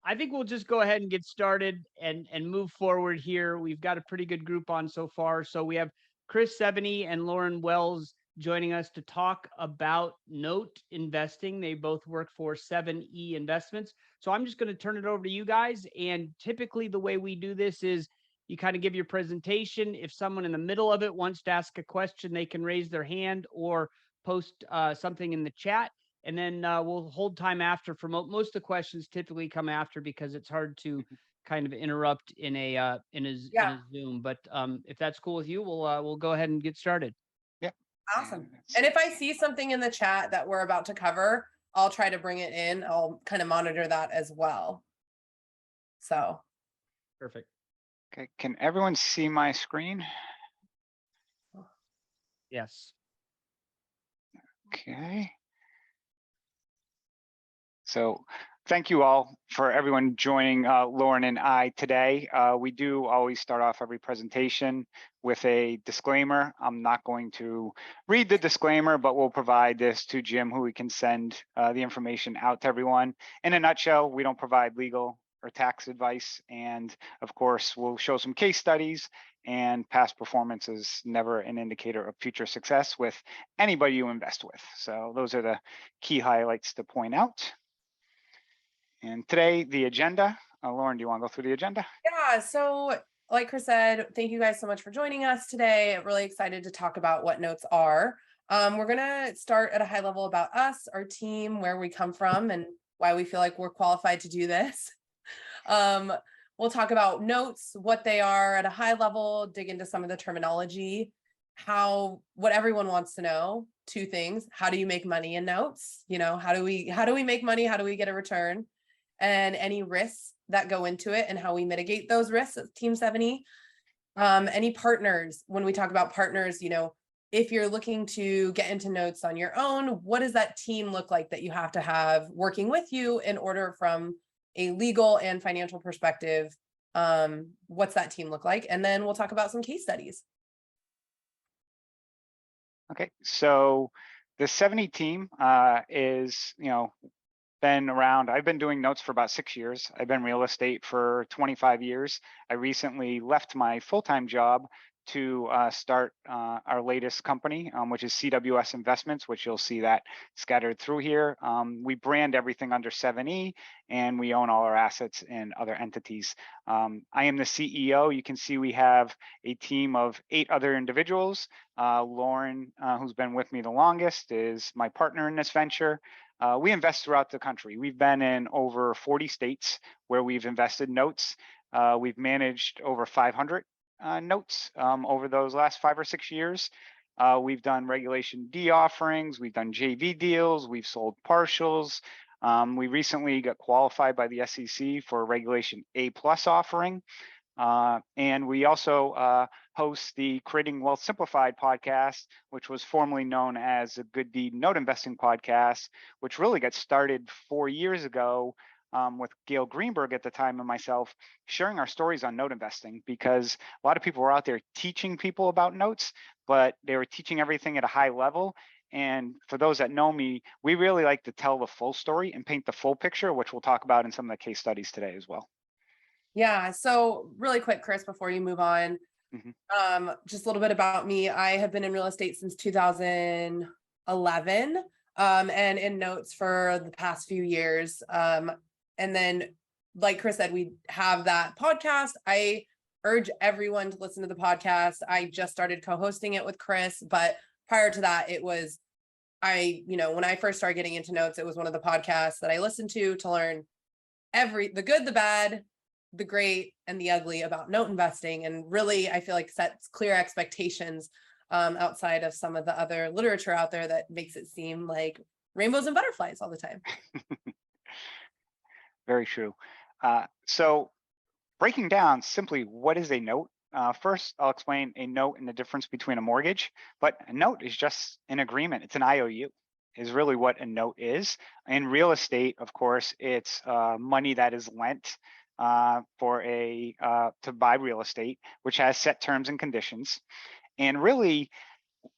I think we'll just go ahead and get started and move forward here. We've got a pretty good group on so far. So we have Chris Seveney and Lauren Wells joining us to talk about note investing. They both work for Seveney Investments. So I'm just going to turn it over to you guys. And typically the way we do this is you kind of give your presentation. If someone in the middle of it wants to ask a question, they can raise their hand or post something in the chat, and then we'll hold time after for most of the questions typically come after because it's hard to kind of interrupt in a Zoom. But if that's cool with you, we'll go ahead and get started. Yeah. Awesome. And if I see something in the chat that we're about to cover, I'll try to bring it in. I'll kind of monitor that as well. So. Perfect. Okay. Can everyone see my screen? Yes. Okay. So thank you all for everyone joining Lauren and I today. We do always start off every presentation with a disclaimer. I'm not going to read the disclaimer, but we'll provide this to Jim, who we can send the information out to everyone. In a nutshell, we don't provide legal or tax advice. And of course, we'll show some case studies, and past performance is never an indicator of future success with anybody you invest with. So those are the key highlights to point out. And today, the agenda. Lauren, do you want to go through the agenda? Yeah, so like Chris said, thank you guys so much for joining us today. I'm really excited to talk about what notes are. We're going to start at a high level about us, our team, where we come from, and why we feel like we're qualified to do this. We'll talk about notes, what they are at a high level, dig into some of the terminology, what everyone wants to know. Two things: how do you make money in notes? You know, how do we make money? How do we get a return? And any risks that go into it and how we mitigate those risks as Team Seveney. Any partners, when we talk about partners, you know, if you're looking to get into notes on your own, what does that team look like that you have to have working with you in order from a legal and financial perspective? What's that team look like? And then we'll talk about some case studies. Okay, so the Seveney team is, been around. I've been doing notes for about 6 years. I've been in real estate for 25 years. I recently left my full-time job to start our latest company, which is CWS Investments, which you'll see that scattered through here. We brand everything under Seveney, and we own all our assets in other entities. I am the CEO. You can see we have a team of 8 other individuals. Lauren, who's been with me the longest, is my partner in this venture. We invest throughout the country. We've been in over 40 states where we've invested notes. We've managed over 500 notes over those last 5 or 6 years. We've done Regulation D offerings. We've done JV deals. We've sold partials. We recently got qualified by the SEC for a Regulation A+ offering. And we also host the Creating Wealth Simplified podcast, which was formerly known as a Good Deed Note Investing podcast, which really got started 4 years ago with Gail Greenberg at the time and myself, sharing our stories on note investing, because a lot of people were out there teaching people about notes, but they were teaching everything at a high level. And for those that know me, we really like to tell the full story and paint the full picture, which we'll talk about in some of the case studies today as well. Yeah, so really quick, Chris, before you move on, just a little bit about me. I have been in real estate since 2011, and in notes for the past few years. And then, like Chris said, we have that podcast. I urge everyone to listen to the podcast. I just started co-hosting it with Chris, but prior to that, it was, when I first started getting into notes, it was one of the podcasts that I listened to learn the good, the bad, the great, and the ugly about note investing. And really, I feel like sets clear expectations outside of some of the other literature out there that makes it seem like rainbows and butterflies all the time. Very true. So breaking down simply, what is a note? First, I'll explain a note and the difference between a mortgage, but a note is just an agreement. It's an IOU is really what a note is. In real estate, of course, it's money that is lent to buy real estate, which has set terms and conditions. And really,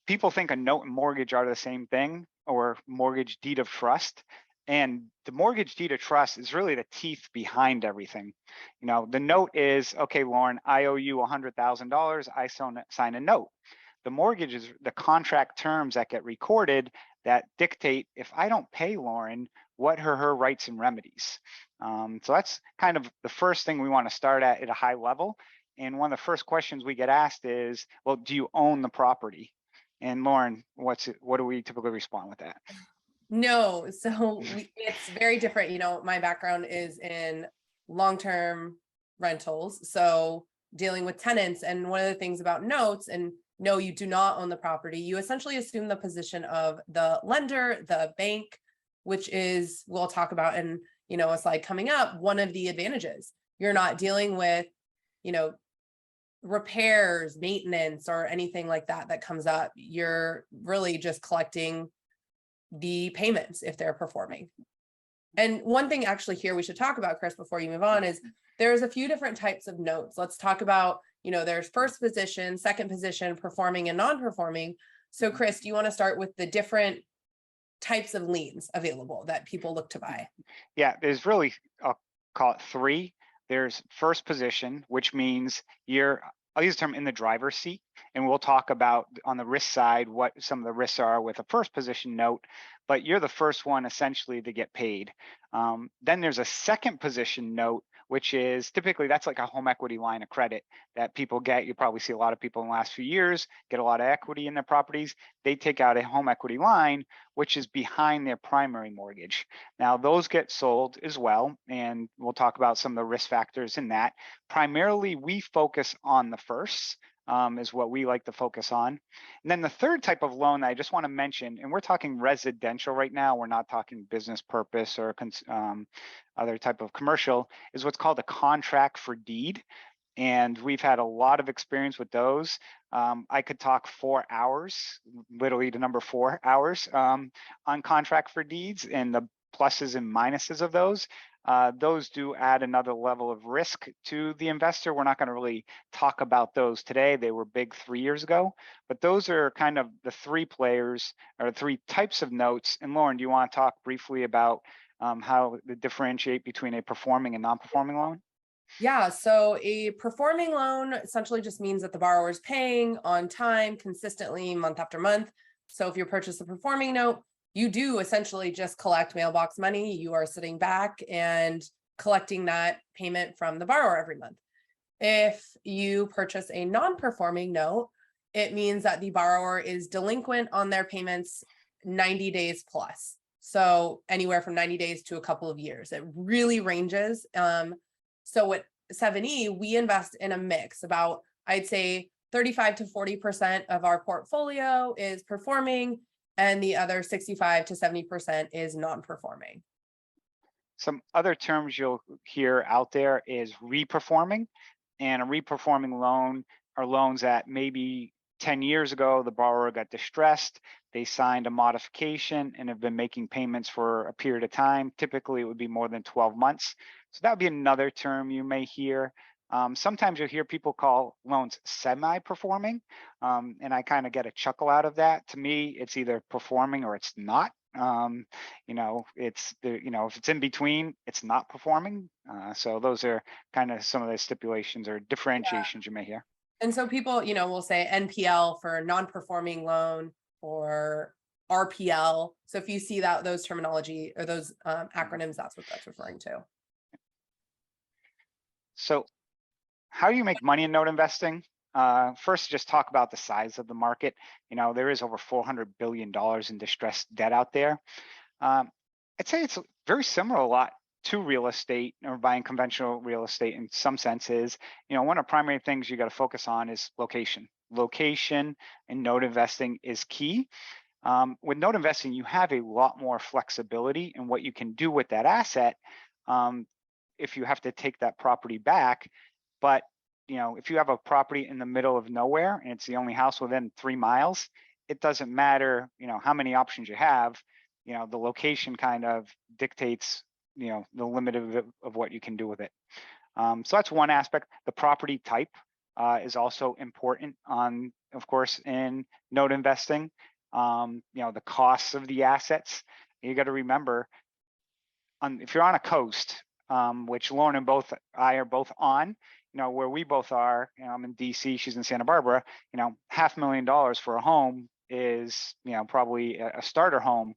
people think a note and mortgage are the same thing, or mortgage deed of trust. And the mortgage deed of trust is really the teeth behind everything. You know, the note is, okay, Lauren, I owe you $100,000. I sign a note. The mortgage is the contract terms that get recorded that dictate if I don't pay Lauren, what are her rights and remedies. So that's kind of the first thing we want to start at a high level. And one of the first questions we get asked is, well, do you own the property? And Lauren, what do we typically respond with that? No, so it's very different. You know, my background is in long-term rentals, so dealing with tenants. And one of the things about notes, and no, you do not own the property. You essentially assume the position of the lender, the bank, which is, we'll talk about in, you know, a slide coming up, one of the advantages. You're not dealing with, you know, repairs, maintenance, or anything like that that comes up. You're really just collecting the payments if they're performing. And one thing actually here we should talk about, Chris, before you move on, is there's a few different types of notes. Let's talk about, you know, there's first position, second position, performing and non-performing. So Chris, do you want to start with the different types of liens available that people look to buy? Yeah, there's really, I'll call it three. There's first position, which means I'll use the term in the driver's seat, and we'll talk about on the risk side what some of the risks are with a first position note, but you're the first one essentially to get paid. Then there's a second position note, which is typically that's like a home equity line of credit that people get. You probably see a lot of people in the last few years get a lot of equity in their properties. They take out a home equity line, which is behind their primary mortgage. Now those get sold as well, and we'll talk about some of the risk factors in that. Primarily, we focus on the first. Is what we like to focus on. And then the third type of loan that I just want to mention, and we're talking residential right now, we're not talking business purpose or other type of commercial, is what's called a contract for deed. And we've had a lot of experience with those. I could talk 4 hours, literally the number 4 hours on contract for deeds and the pluses and minuses of those. Those do add another level of risk to the investor. We're not going to really talk about those today. They were big 3 years ago, but those are kind of the three players or three types of notes. And Lauren, do you want to talk briefly about how to differentiate between a performing and non-performing loan? Yeah, so a performing loan essentially just means that the borrower is paying on time, consistently, month after month. So if you purchase a performing note, you do essentially just collect mailbox money. You are sitting back and collecting that payment from the borrower every month. If you purchase a non-performing note, it means that the borrower is delinquent on their payments 90 days plus. So anywhere from 90 days to a couple of years. It really ranges. So at Seveney, we invest in a mix. About, I'd say 35 to 40% of our portfolio is performing, and the other 65 to 70% is non-performing. Some other terms you'll hear out there is reperforming, and a reperforming loan are loans that maybe 10 years ago, the borrower got distressed, they signed a modification and have been making payments for a period of time. Typically, it would be more than 12 months. So that would be another term you may hear. Sometimes you'll hear people call loans semi-performing, and I kind of get a chuckle out of that. To me, it's either performing or it's not. You know, if it's in between, it's not performing. So those are kind of some of the stipulations or differentiations you may hear. And so people, you know, will say NPL for non-performing loan or RPL. So if you see that those terminology or those acronyms, that's what that's referring to. So how do you make money in note investing? First, just talk about the size of the market. You know, there is over $400 billion in distressed debt out there. I'd say it's very similar a lot to real estate or buying conventional real estate in some senses. You know, one of the primary things you got to focus on is location. Location in note investing is key. With note investing, you have a lot more flexibility in what you can do with that asset if you have to take that property back. But you know, if you have a property in the middle of nowhere and it's the only house within 3 miles, it doesn't matter, you know, how many options you have. You know, the location kind of dictates, you know, the limit of what you can do with it. So that's one aspect. The property type is also important of course, in note investing. You know, the costs of the assets. You got to remember, if you're on a coast, which Lauren and I are both on, where we both are, I'm in DC, she's in Santa Barbara, $500,000 for a home is, probably a starter home.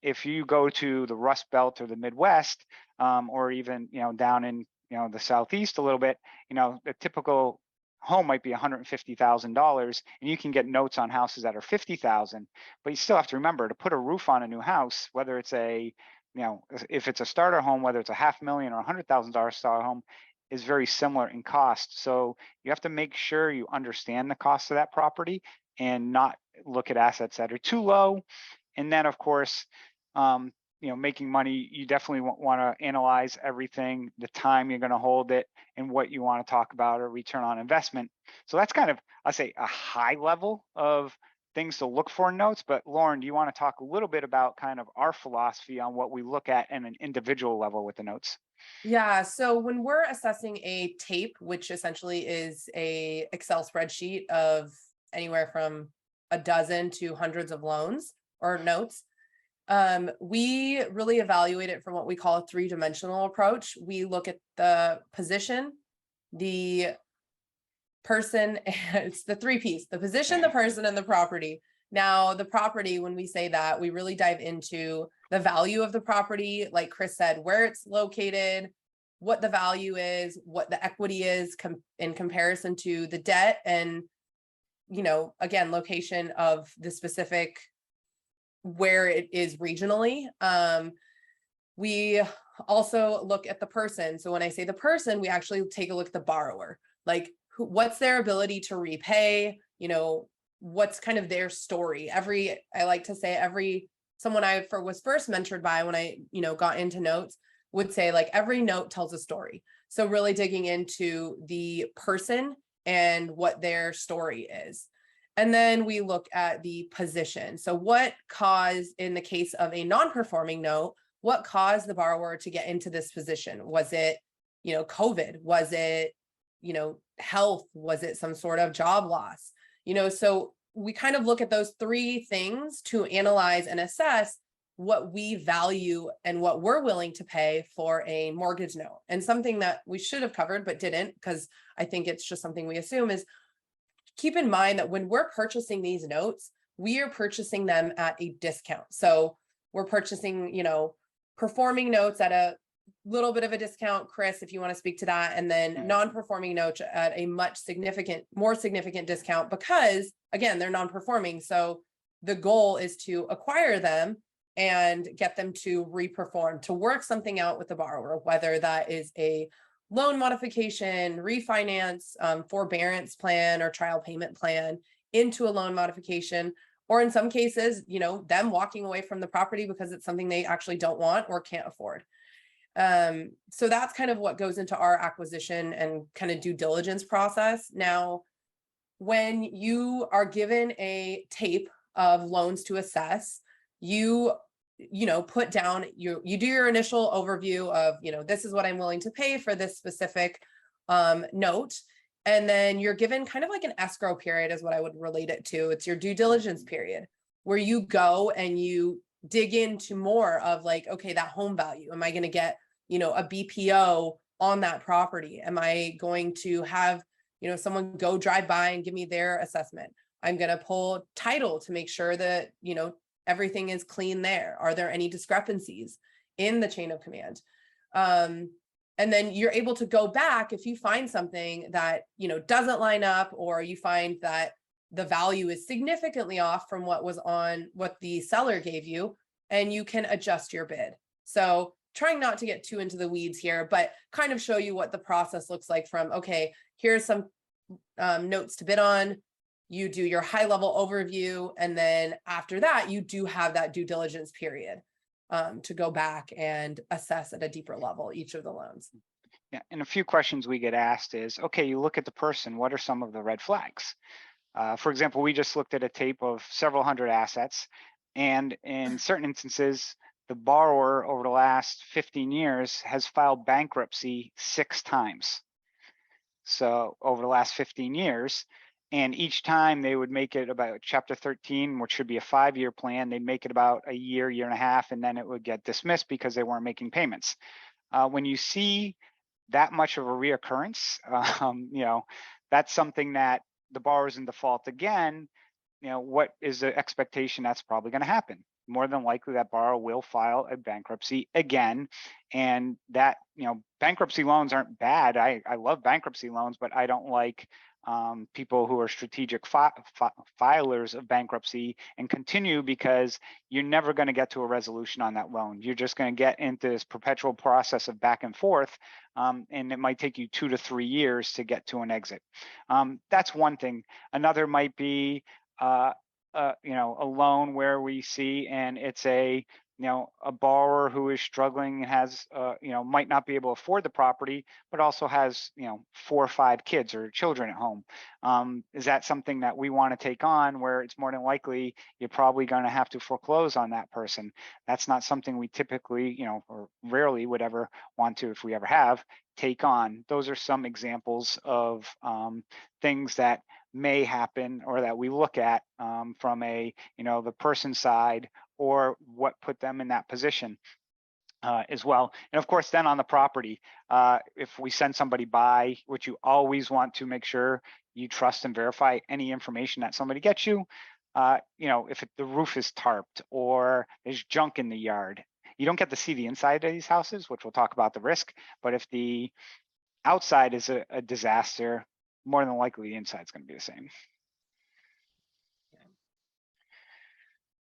If you go to the Rust Belt or the Midwest, or even, down in, the Southeast a little bit, the typical home might be $150,000, and you can get notes on houses that are $50,000, but you still have to remember to put a roof on a new house, whether it's if it's a starter home, whether it's a $500,000 or $100,000 starter home, is very similar in cost. So you have to make sure you understand the cost of that property and not look at assets that are too low. And then, of course, making money, you definitely want to analyze everything, the time you're going to hold it, and what you want to talk about or return on investment. So that's kind of, I'll say, a high level of things to look for in notes. But Lauren, do you want to talk a little bit about kind of our philosophy on what we look at in an individual level with the notes? Yeah, so when we're assessing a tape, which essentially is a Excel spreadsheet of anywhere from a dozen to hundreds of loans or notes, we really evaluate it from what we call a three-dimensional approach. We look at the position, the person, it's the three P's, the position, the person, and the property. Now, the property, when we say that, we really dive into the value of the property, like Chris said, where it's located, what the value is, what the equity is in comparison to the debt, and, again, location of the specific where it is regionally. We also look at the person. So when I say the person, we actually take a look at the borrower, like what's their ability to repay, what's kind of their story. I like to say someone I was first mentored by when I, got into notes would say like every note tells a story. So really digging into the person and what their story is. And then we look at the position. So what caused, in the case of a non-performing note, what caused the borrower to get into this position? Was it, COVID? Was it, health? Was it some sort of job loss? So we kind of look at those three things to analyze and assess what we value and what we're willing to pay for a mortgage note. And something that we should have covered but didn't, because I think it's just something we assume, is keep in mind that when we're purchasing these notes, we are purchasing them at a discount. So we're purchasing, performing notes at a little bit of a discount, Chris, if you want to speak to that, and then non-performing notes at a more significant discount, because again, they're non-performing. So the goal is to acquire them and get them to reperform, to work something out with the borrower, whether that is a loan modification, refinance, forbearance plan, or trial payment plan into a loan modification, or in some cases, them walking away from the property because it's something they actually don't want or can't afford. So that's kind of what goes into our acquisition and kind of due diligence process. Now, when you are given a tape of loans to assess, you put down, you do your initial overview of, this is what I'm willing to pay for this specific note. And then you're given kind of like an escrow period is what I would relate it to. It's your due diligence period where you go and you dig into more of like, okay, that home value. Am I going to get, a BPO on that property? Am I going to have, someone go drive by and give me their assessment? I'm going to pull title to make sure that, everything is clean there. Are there any discrepancies in the chain of command? And then you're able to go back if you find something that, doesn't line up, or you find that the value is significantly off from what the seller gave you, and you can adjust your bid. So trying not to get too into the weeds here, but kind of show you what the process looks like from, okay, here's some notes to bid on. You do your high level overview. And then after that, you do have that due diligence period to go back and assess at a deeper level each of the loans. Yeah, and a few questions we get asked is, okay, you look at the person, what are some of the red flags? For example, we just looked at a tape of several hundred assets, and in certain instances, the borrower over the last 15 years has filed bankruptcy 6 times. So over the last 15 years, And each time they would make it about chapter 13, which should be a 5-year plan, they'd make it about a year, year and a half, and then it would get dismissed because they weren't making payments. When you see that much of a reoccurrence, that's something that the borrower's in default again. What is the expectation that's probably going to happen? More than likely that borrower will file a bankruptcy again. And that, bankruptcy loans aren't bad. I love bankruptcy loans, but I don't like people who are strategic filers of bankruptcy and continue, because you're never going to get to a resolution on that loan. You're just going to get into this perpetual process of back and forth, and it might take you 2 to 3 years to get to an exit. That's one thing. Another might be a loan where we see, and it's a borrower who is struggling and has might not be able to afford the property, but also has 4 or 5 kids or children at home. Is that something that we want to take on, where it's more than likely you're probably going to have to foreclose on that person? That's not something we typically or rarely would ever want to, if we ever have, take on. Those are some examples of things that may happen, or that we look at from a the person's side, or what put them in that position as well. And of course, then on the property, if we send somebody by, which you always want to make sure you trust and verify any information that somebody gets you. If the roof is tarped or there's junk in the yard, you don't get to see the inside of these houses, which we'll talk about the risk. But if the outside is a disaster, more than likely the inside is going to be the same.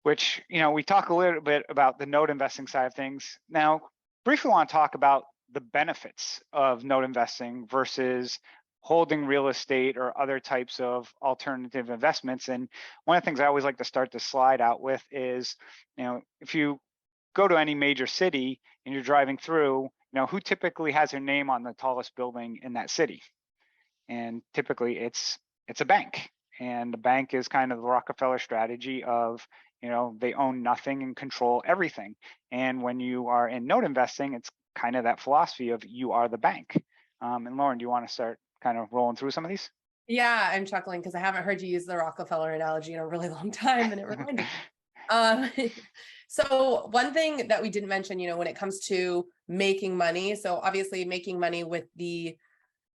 Which, we talk a little bit about the note investing side of things. Now, briefly want to talk about the benefits of note investing versus holding real estate or other types of alternative investments. And one of the things I always like to start this slide out with is, if you go to any major city and you're driving through, who typically has their name on the tallest building in that city? And typically it's a bank. And the bank is kind of the Rockefeller strategy of, they own nothing and control everything. And when you are in note investing, it's kind of that philosophy of you are the bank. And Lauren, do you want to start kind of rolling through some of these? Yeah, I'm chuckling because I haven't heard you use the Rockefeller analogy in a really long time, and it reminded me. So one thing that we didn't mention, when it comes to making money, so obviously making money with the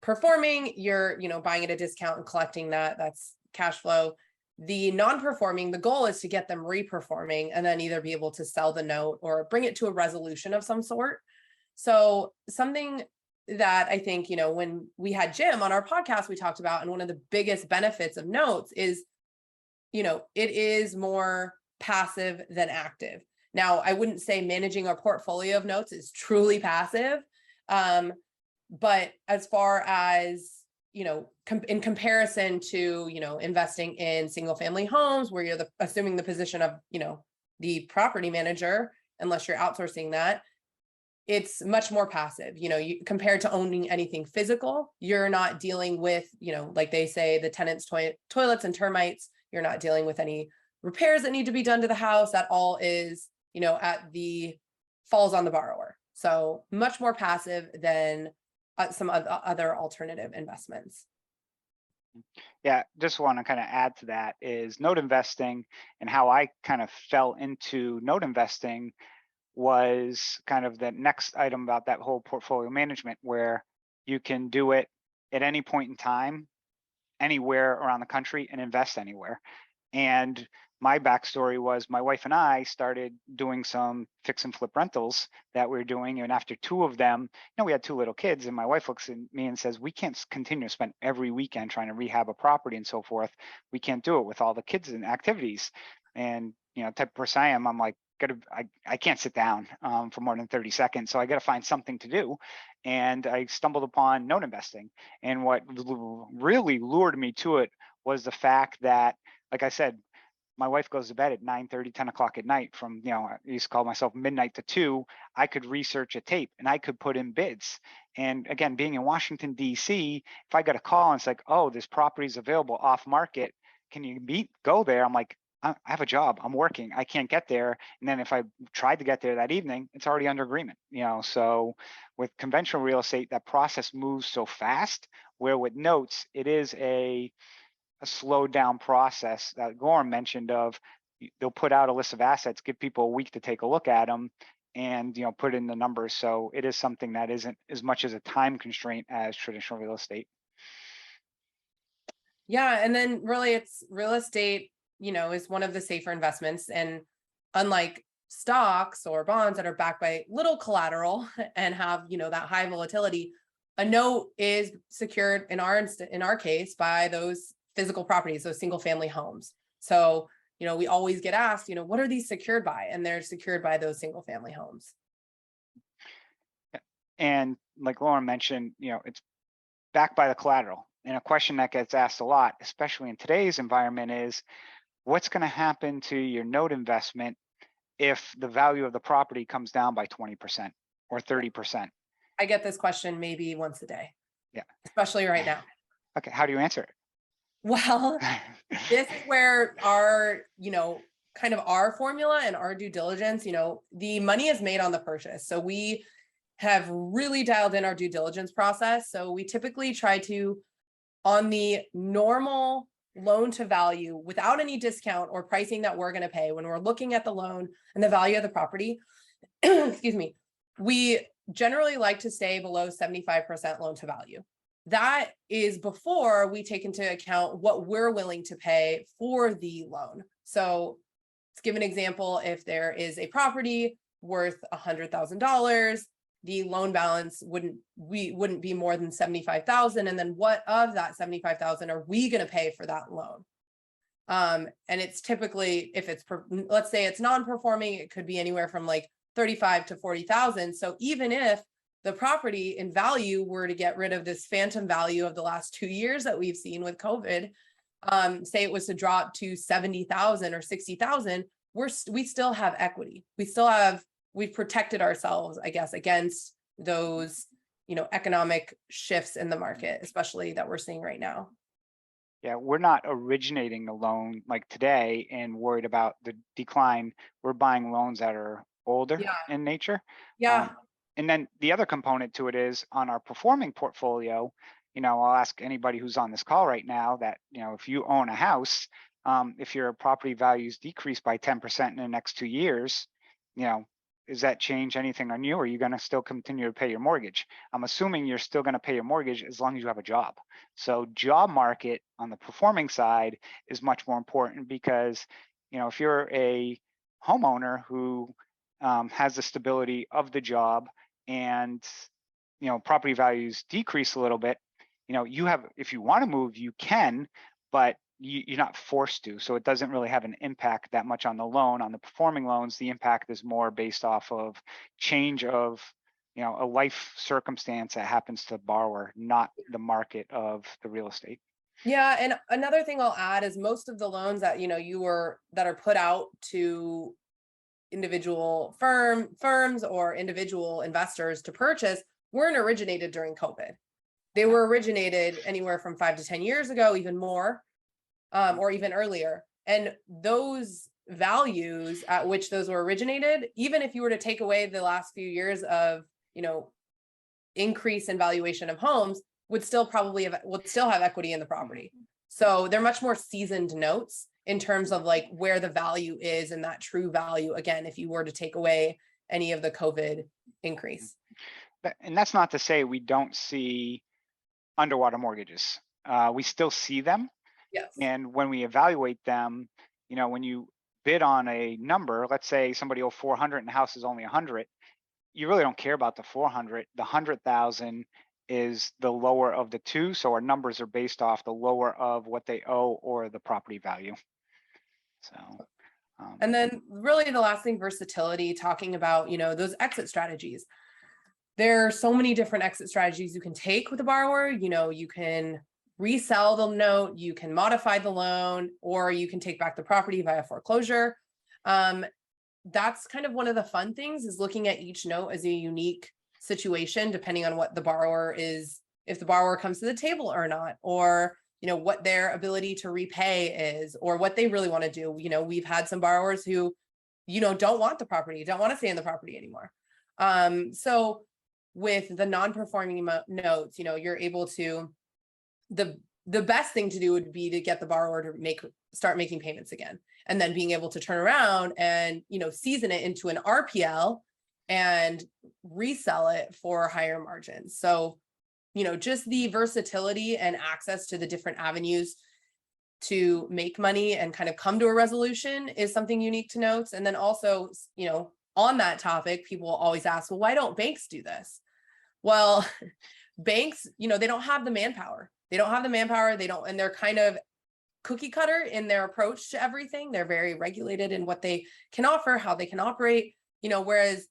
performing, you're, buying at a discount and collecting that's cash flow. The non-performing, the goal is to get them reperforming and then either be able to sell the note or bring it to a resolution of some sort. So something that I think, when we had Jim on our podcast, we talked about, and one of the biggest benefits of notes is, it is more passive than active. Now, I wouldn't say managing our portfolio of notes is truly passive. But as far as, in comparison to, investing in single family homes where you're assuming the position of, the property manager, unless you're outsourcing that, it's much more passive. Compared to owning anything physical, you're not dealing with, like they say, the tenants' toilets and termites. You're not dealing with any repairs that need to be done to the house. That all is, falls on the borrower. So much more passive than some other alternative investments. Yeah, just want to kind of add to that is note investing, and how I kind of fell into note investing was kind of the next item about that whole portfolio management, where you can do it at any point in time, anywhere around the country, and invest anywhere. And my backstory was my wife and I started doing some fix and flip rentals that we were doing. And after 2 of them, we had 2 little kids, and my wife looks at me and says, we can't continue to spend every weekend trying to rehab a property and so forth. We can't do it with all the kids and activities. And, type of person I am, I'm like, I can't sit down for more than 30 seconds. So I got to find something to do. And I stumbled upon note investing. And what really lured me to it was the fact that, like I said, my wife goes to bed at 9:30, 10 o'clock at night. From, I used to call myself midnight to 2, I could research a tape and I could put in bids. And again, being in Washington, D.C., if I got a call and it's like, oh, this property is available off market, can you go there? I'm like, I have a job, I'm working, I can't get there. And then if I tried to get there that evening, it's already under agreement. So with conventional real estate, that process moves so fast, where with notes, it is a a slowed down process that Gorham mentioned of they'll put out a list of assets, give people a week to take a look at them, and put in the numbers. So it is something that isn't as much as a time constraint as traditional real estate. Yeah, and then really it's real estate, is one of the safer investments. And unlike stocks or bonds that are backed by little collateral and have, that high volatility, a note is secured in our case by those physical properties, those single family homes. So, we always get asked, what are these secured by? And they're secured by those single family homes. And like Lauren mentioned, it's backed by the collateral. And a question that gets asked a lot, especially in today's environment, is what's going to happen to your note investment if the value of the property comes down by 20% or 30%? I get this question maybe once a day. Yeah. Especially right now. Okay. How do you answer it? Well, this is where our, kind of our formula and our due diligence, the money is made on the purchase. So we have really dialed in our due diligence process. So we typically try to, on the normal loan to value, without any discount or pricing that we're going to pay, when we're looking at the loan and the value of the property, excuse me, we generally like to stay below 75% loan to value. That is before we take into account what we're willing to pay for the loan. So let's give an example. If there is a property worth $100,000, the loan balance wouldn't be more than 75,000. And then what of that 75,000 are we going to pay for that loan? And it's typically, if it's, let's say it's non-performing, it could be anywhere from like 35 to 40,000. So even if the property in value were to get rid of this phantom value of the last 2 years that we've seen with COVID, say it was to drop to 70,000 or 60,000, we still have equity. We've protected ourselves, I guess, against those, economic shifts in the market, especially that we're seeing right now. Yeah, we're not originating the loan like today and worried about the decline. We're buying loans that are older in nature. Yeah. And then the other component to it is on our performing portfolio, I'll ask anybody who's on this call right now that, if you own a house, if your property values decrease by 10% in the next 2 years, does that change anything on you? Or are you going to still continue to pay your mortgage? I'm assuming you're still going to pay your mortgage as long as you have a job. So job market on the performing side is much more important because, if you're a homeowner who has the stability of the job and, property values decrease a little bit, if you want to move, you can, but you're not forced to. So it doesn't really have an impact that much on the loan. On the performing loans, the impact is more based off of change of, a life circumstance that happens to the borrower, not the market of the real estate. Yeah. And another thing I'll add is most of the loans that, that are put out to individual firms or individual investors to purchase weren't originated during COVID. They were originated anywhere from 5 to 10 years ago, even more. Or even earlier. And those values at which those were originated, even if you were to take away the last few years of, increase in valuation of homes, would still have equity in the property. So they're much more seasoned notes in terms of like where the value is and that true value. Again, if you were to take away any of the COVID increase. And that's not to say we don't see underwater mortgages. We still see them. Yes. And when we evaluate them, when you bid on a number, let's say somebody owes 400 and the house is only 100, you really don't care about the 400. The 100,000 is the lower of the two. So our numbers are based off the lower of what they owe or the property value. So. And then really the last thing, versatility, talking about, those exit strategies. There are so many different exit strategies you can take with a borrower. You can resell the note, you can modify the loan, or you can take back the property via foreclosure. That's kind of one of the fun things, is looking at each note as a unique situation, depending on what the borrower is, if the borrower comes to the table or not, or, what their ability to repay is, or what they really want to do. We've had some borrowers who, don't want the property, don't want to stay in the property anymore. So with the non-performing notes, you're able to, the the best thing to do would be to get the borrower to start making payments again, and then being able to turn around and, season it into an RPL and resell it for higher margins. So, just the versatility and access to the different avenues to make money and kind of come to a resolution is something unique to notes. And then also, on that topic, people always ask, well, why don't banks do this? Well, banks, they don't have the manpower. And they're kind of cookie cutter in their approach to everything. They're very regulated in what they can offer, how they can operate, whereas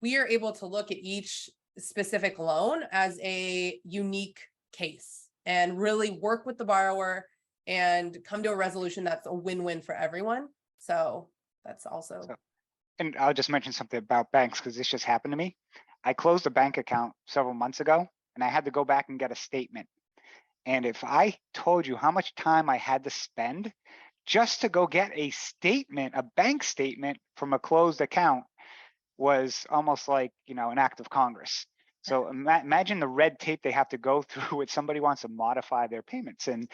we are able to look at each specific loan as a unique case and really work with the borrower and come to a resolution that's a win-win for everyone. So that's also. And I'll just mention something about banks because this just happened to me. I closed a bank account several months ago and I had to go back and get a statement. And if I told you how much time I had to spend just to go get a statement, a bank statement from a closed account, was almost like, an act of Congress. So imagine the red tape they have to go through when somebody wants to modify their payments. And,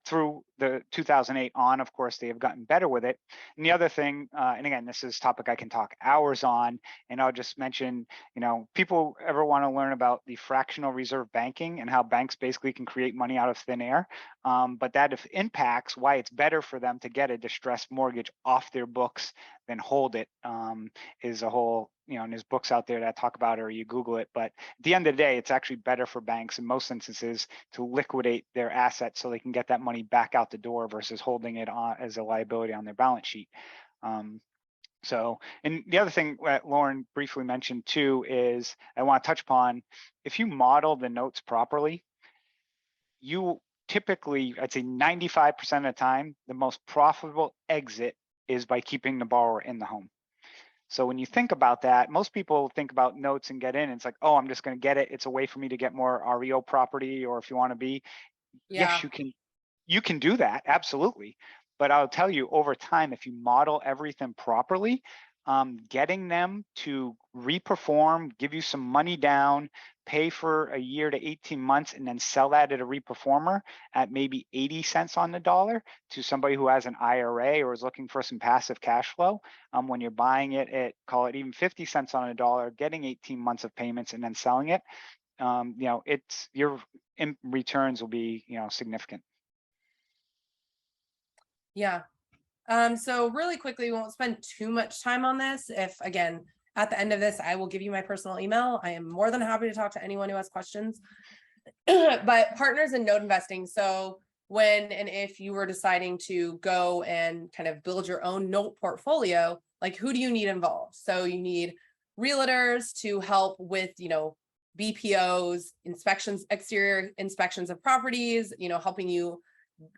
through the 2008 on, of course, they have gotten better with it. And the other thing, and again, this is a topic I can talk hours on, and I'll just mention, people ever want to learn about the fractional reserve banking and how banks basically can create money out of thin air. But that impacts why it's better for them to get a distressed mortgage off their books than hold it, is a whole, and there's books out there that talk about it, or you Google it. But at the end of the day, it's actually better for banks in most instances to liquidate their assets so they can get that money back out the door versus holding it on as a liability on their balance sheet. And the other thing that Lauren briefly mentioned too is I want to touch upon, if you model the notes properly, you typically, I'd say 95% of the time, the most profitable exit is by keeping the borrower in the home. So when you think about that, most people think about notes and get in. It's like, oh, I'm just going to get it. It's a way for me to get more REO property, or if you want to be, yes, you can do that. Absolutely. But I'll tell you, over time, if you model everything properly, getting them to reperform, give you some money down, pay for a year to 18 months, and then sell that at a reperformer at maybe 80 cents on the dollar to somebody who has an IRA or is looking for some passive cash flow. When you're buying it at, call it even 50 cents on the dollar, getting 18 months of payments and then selling it, it's your returns will be, significant. Yeah. So really quickly, we won't spend too much time on this. If, again, at the end of this, I will give you my personal email. I am more than happy to talk to anyone who has questions. But partners in note investing. So when and if you were deciding to go and kind of build your own note portfolio, like, who do you need involved? So you need realtors to help with, BPOs, inspections, exterior inspections of properties, helping you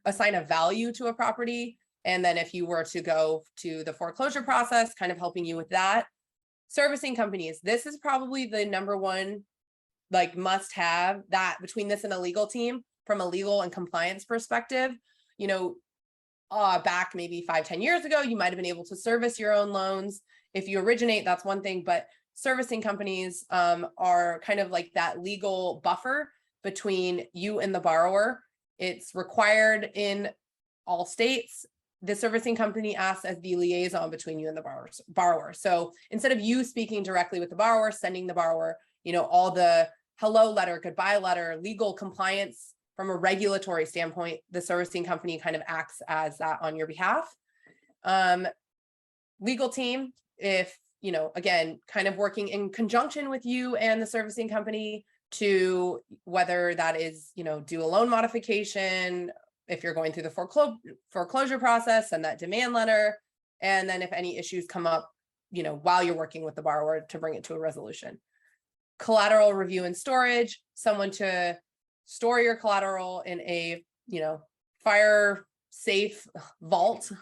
assign a value to a property. And then if you were to go to the foreclosure process, kind of helping you with that. Servicing companies, this is probably the number one, like, must have, that between this and a legal team, from a legal and compliance perspective, back maybe 5-10 years ago, you might've been able to service your own loans. If you originate, that's one thing, but servicing companies are kind of like that legal buffer between you and the borrower. It's required in all states. The servicing company acts as the liaison between you and the borrower. So instead of you speaking directly with the borrower, sending the borrower, all the hello letter, goodbye letter, legal compliance from a regulatory standpoint, the servicing company kind of acts as that on your behalf. Legal team, if, again, kind of working in conjunction with you and the servicing company to, whether that is, do a loan modification, if you're going through the foreclosure process, and that demand letter. And then if any issues come up, while you're working with the borrower, to bring it to a resolution. Collateral review and storage, someone to store your collateral in a, fire safe vault,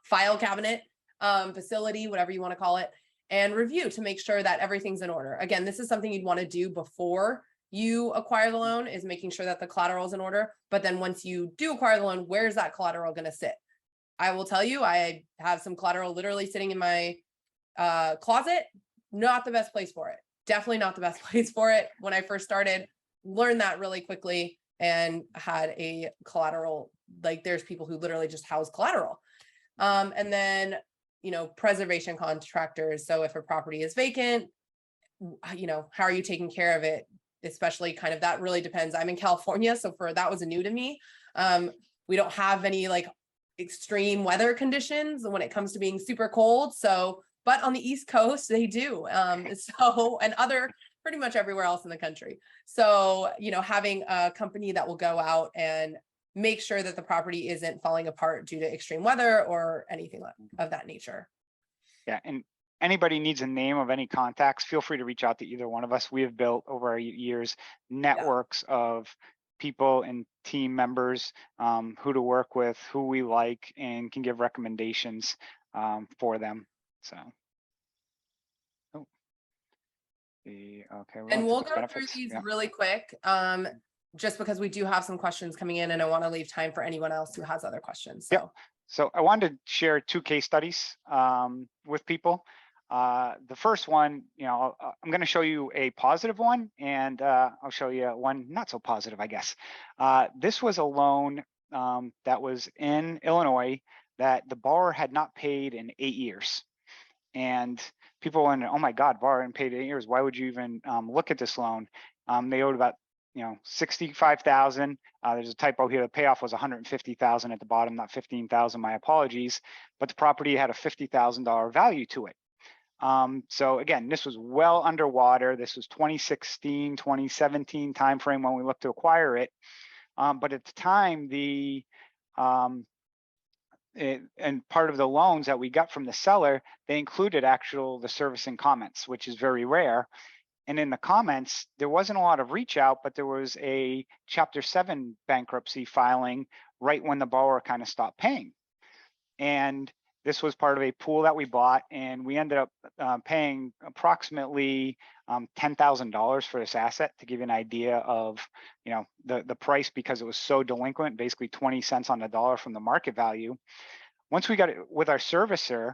file cabinet, facility, whatever you want to call it, and review to make sure that everything's in order. Again, this is something you'd want to do before you acquire the loan, is making sure that the collateral is in order. But then once you do acquire the loan, where's that collateral going to sit? I will tell you, I have some collateral literally sitting in my closet. Not the best place for it. Definitely not the best place for it. When I first started, learned that really quickly. and had a collateral, like there's people who literally just house collateral. And then, you know, preservation contractors. So if a property is vacant, you know, how are you taking care of it? Especially kind of, that really depends. I'm in California, so that was new to me. We don't have any like extreme weather conditions when it comes to being super cold. So, but on the East Coast, they do. So, and pretty much everywhere else in the country. So, you know, having a company that will go out and make sure that the property isn't falling apart due to extreme weather or anything of that nature. Yeah, and anybody needs a name of any contacts, feel free to reach out to either one of us. We have built over our years networks of people and team members who to work with, who we like, and can give recommendations for them. So, okay. And we'll go through these really quick, just because we do have some questions coming in, and I want to leave time for anyone else who has other questions. So. So I wanted to share 2 case studies with people. The first one, you know, I'm going to show you a positive one, and I'll show you one not so positive, I guess. This was a loan that was in Illinois that the borrower had not paid in 8 years. And people wonder, oh my God, borrower hadn't paid 8 years. Why would you even look at this loan? They owed about, you know, $65,000. There's a typo here. The payoff was $150,000 at the bottom, not $15,000. My apologies. But the property had a $50,000 value to it. So again, this was well underwater. This was 2016, 2017 timeframe when we looked to acquire it. But at the time, and part of the loans that we got from the seller, they included the servicing comments, which is very rare. And in the comments, there wasn't a lot of reach out, but there was a Chapter 7 bankruptcy filing right when the borrower kind of stopped paying. And this was part of a pool that we bought, and we ended up paying approximately $10,000 for this asset, to give you an idea of, you know, the price, because it was so delinquent, basically 20 cents on the dollar from the market value. Once we got it with our servicer,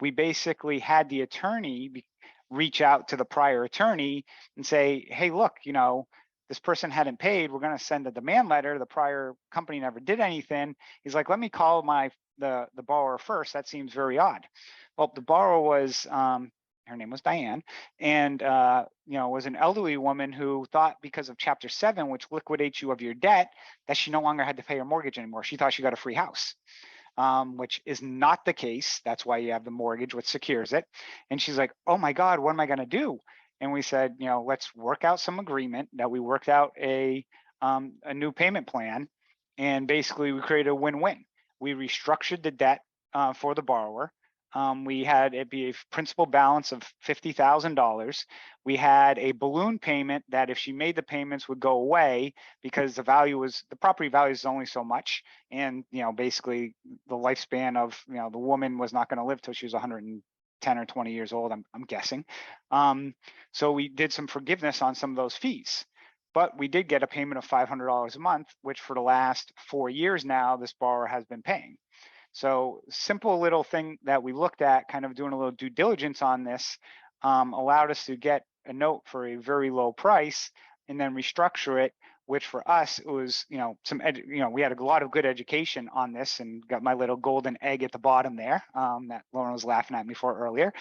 we basically had the attorney reach out to the prior attorney and say, hey, look, you know, this person hadn't paid. We're going to send a demand letter. The prior company never did anything. He's like, let me call the borrower first. That seems very odd. Well, the borrower was, her name was Diane, and you know, was an elderly woman who thought because of Chapter 7, which liquidates you of your debt, that she no longer had to pay her mortgage anymore. She thought she got a free house. Which is not the case. That's why you have the mortgage, which secures it. And she's like, oh my God, what am I going to do? And we said, you know, let's work out some agreement. That we worked out a new payment plan, and basically we created a win-win. We restructured the debt for the borrower. We had it be a principal balance of $50,000. We had a balloon payment that if she made the payments would go away, because the property value is only so much. And, you know, basically the lifespan of, you know, the woman was not going to live till she was 110 or 20 years old, I'm guessing. So we did some forgiveness on some of those fees. But we did get a payment of $500 a month, which for the last 4 years now, this borrower has been paying. So simple little thing that we looked at, kind of doing a little due diligence on this, allowed us to get a note for a very low price and then restructure it, which for us, it was, you know, we had a lot of good education on this, and got my little golden egg at the bottom there that Lauren was laughing at me for earlier,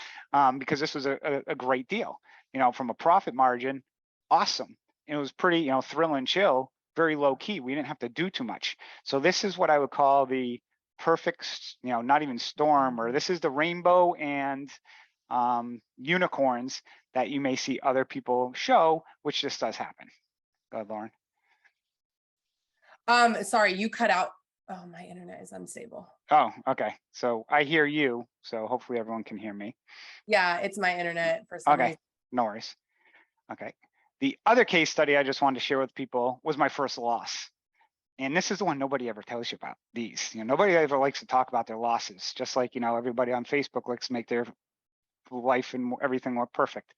because this was a great deal, you know, from a profit margin, awesome. And it was pretty, you know, thrill and chill, very low key. We didn't have to do too much. So this is what I would call the perfect, you know, not even storm, or this is the rainbow and unicorns that you may see other people show, which just does happen. Go ahead, Lauren. Sorry, you cut out. Oh, my internet is unstable. Oh, okay. So I hear you. So hopefully everyone can hear me. Yeah, it's my internet for some reason. No worries. Okay. The other case study I just wanted to share with people was my first loss. And this is the one nobody ever tells you about these. You know, nobody ever likes to talk about their losses, just like, you know, everybody on Facebook likes to make their life and everything look perfect.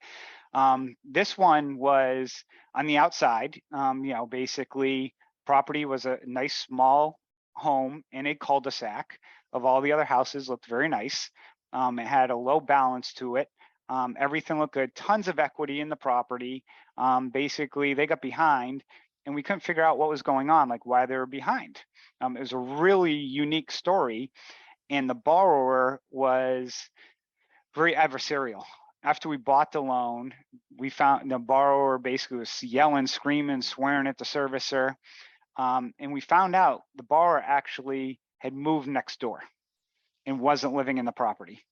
This one was on the outside. You know, basically property was a nice small home in a cul-de-sac of all the other houses, looked very nice. It had a low balance to it. Everything looked good, tons of equity in the property. Basically they got behind. and we couldn't figure out what was going on, like why they were behind. It was a really unique story, and the borrower was very adversarial. After we bought the loan, we found the borrower basically was yelling, screaming, swearing at the servicer. And we found out the borrower actually had moved next door and wasn't living in the property.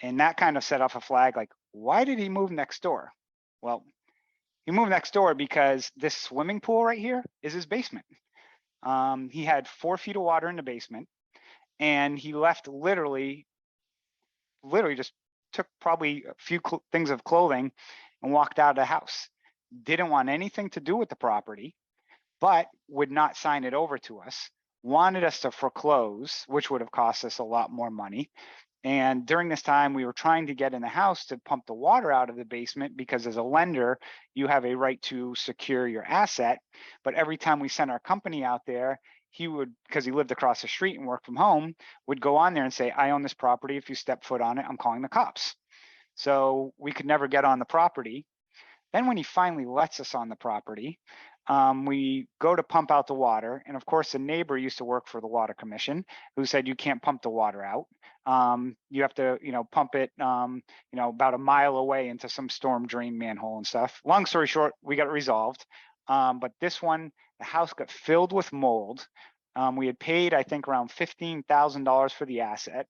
And that kind of set off a flag, like, why did he move next door? Well, he moved next door because this swimming pool right here is his basement. He had 4 feet of water in the basement, and he left literally just took probably a few things of clothing and walked out of the house. Didn't want anything to do with the property, but would not sign it over to us. Wanted us to foreclose, which would have cost us a lot more money. And during this time, we were trying to get in the house to pump the water out of the basement, because as a lender, you have a right to secure your asset. But every time we sent our company out there, he would, because he lived across the street and worked from home, would go on there and say, I own this property. If you step foot on it, I'm calling the cops. So we could never get on the property. Then when he finally lets us on the property, we go to pump out the water. And of course, the neighbor used to work for the water commission, who said, you can't pump the water out. You have to, pump it, about a mile away into some storm drain manhole and stuff. Long story short, we got it resolved. But this one, the house got filled with mold. We had paid, I think, around $15,000 for the asset.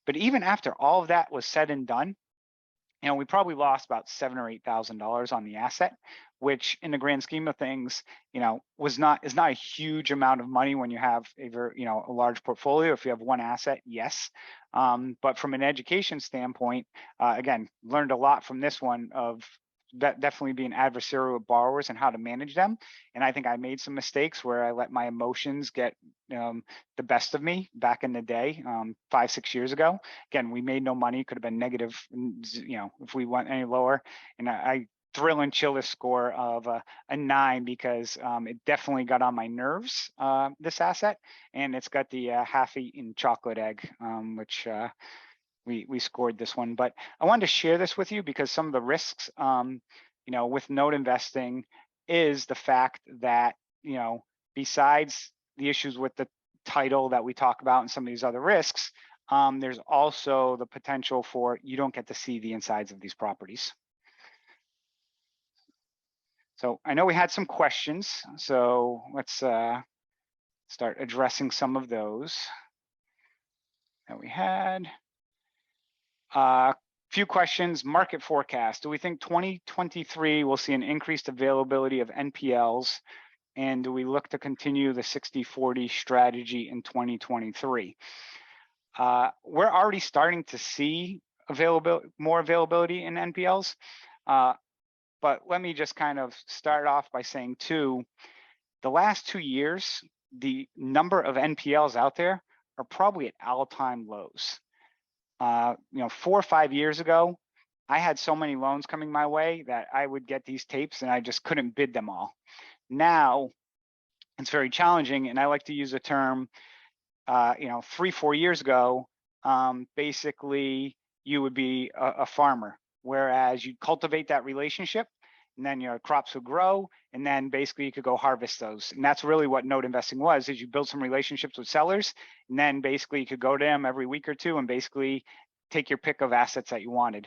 But even after all of that was said and done, we probably lost about $7,000 or $8,000 on the asset, which in the grand scheme of things, is not a huge amount of money when you have a large portfolio. If you have one asset, yes. But from an education standpoint, again, learned a lot from this one of definitely being adversarial with borrowers and how to manage them. And I think I made some mistakes where I let my emotions get the best of me back in the day, 5-6 years ago. Again, we made no money, could have been negative, if we went any lower. And I thrill and chill this score of a 9 because it definitely got on my nerves, this asset. And it's got the half-eaten chocolate egg, which we scored this one. But I wanted to share this with you because some of the risks, with note investing is the fact that, besides the issues with the title that we talk about and some of these other risks, there's also the potential for you don't get to see the insides of these properties. So I know we had some questions, so let's start addressing some of those that we had. Few questions. Market forecast. Do we think 2023 will see an increased availability of NPLs? And do we look to continue the 60-40 strategy in 2023? We're already starting to see more availability in NPLs. But let me just kind of start off by saying too, the last 2 years, the number of NPLs out there are probably at all-time lows. 4 or 5 years ago, I had so many loans coming my way that I would get these tapes and I just couldn't bid them all. Now it's very challenging, and I like to use a term, 3-4 years ago, basically you would be a farmer, whereas you'd cultivate that relationship and then your crops would grow, and then basically you could go harvest those. And that's really what note investing was, is you build some relationships with sellers, and then basically you could go to them every week or two and basically take your pick of assets that you wanted.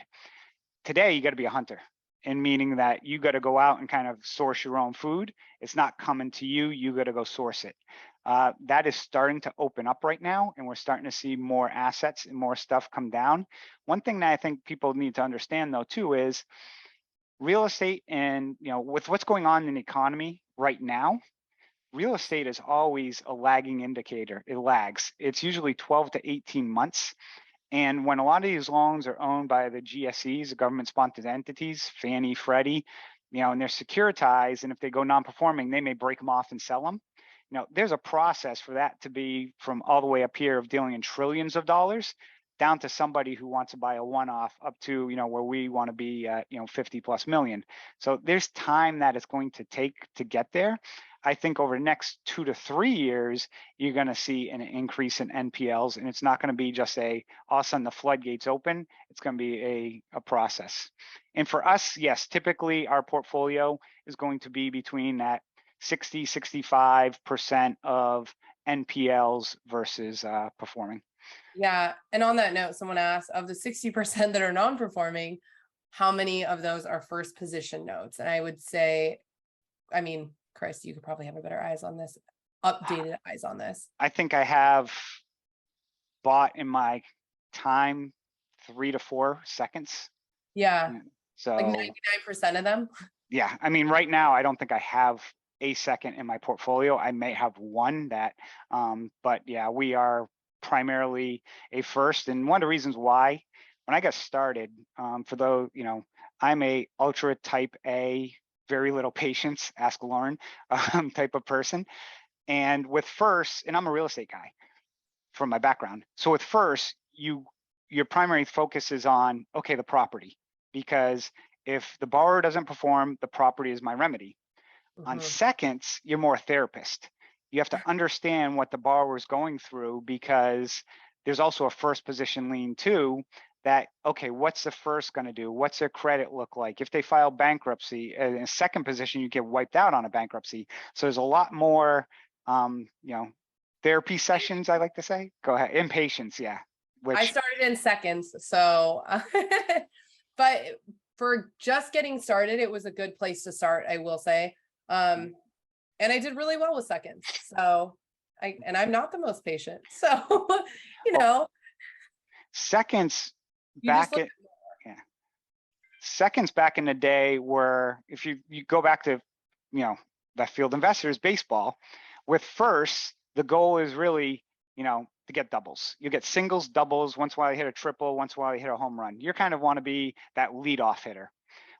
Today, you got to be a hunter, and meaning that you got to go out and kind of source your own food. It's not coming to you, you got to go source it. That is starting to open up right now, and we're starting to see more assets and more stuff come down. One thing that I think people need to understand though too is real estate, and with what's going on in the economy right now, real estate is always a lagging indicator. It lags. It's usually 12 to 18 months. And when a lot of these loans are owned by the GSEs, the government-sponsored entities, Fannie, Freddie, and they're securitized, and if they go non-performing, they may break them off and sell them. There's a process for that to be from all the way up here of dealing in trillions of dollars down to somebody who wants to buy a one-off up to, where we want to be at, 50+ million. So there's time that it's going to take to get there. I think over the next 2 to 3 years, you're going to see an increase in NPLs, and it's not going to be just all of a sudden the floodgates open. It's going to be a process. And for us, yes, typically our portfolio is going to be between that 65% of NPLs versus performing. Yeah. And on that note, someone asked, of the 60% that are non-performing, how many of those are first position notes? And I would say, I mean, Chris, you could probably have a better eyes on this, updated eyes on this. I think I have bought in my time 3 to 4 seconds. Yeah. So Like 99% of them. yeah, I mean, right now, I don't think I have a second in my portfolio. I may have one that, but yeah, we are primarily a first. And one of the reasons why, when I got started, for those, I'm a ultra type A, very little patience, ask Lauren, type of person. And with first, and I'm a real estate guy from my background. So with first, your primary focus is on, okay, the property, because if the borrower doesn't perform, the property is my remedy. On seconds, you're more a therapist. You have to understand what the borrower is going through, because there's also a first position lien too, that, okay, what's the first going to do? What's their credit look like? If they file bankruptcy, in a second position, you get wiped out on a bankruptcy. So there's a lot more, therapy sessions, I like to say. Go ahead. Impatience, yeah. I started in seconds. So, but for just getting started, it was a good place to start, I will say. And I did really well with seconds. So I'm not the most patient. So, seconds back in the day were, if you go back to, that field investors baseball, with first, the goal is really, to get doubles. You get singles, doubles, once in a while you hit a triple, once in a while you hit a home run. You kind of want to be that leadoff hitter.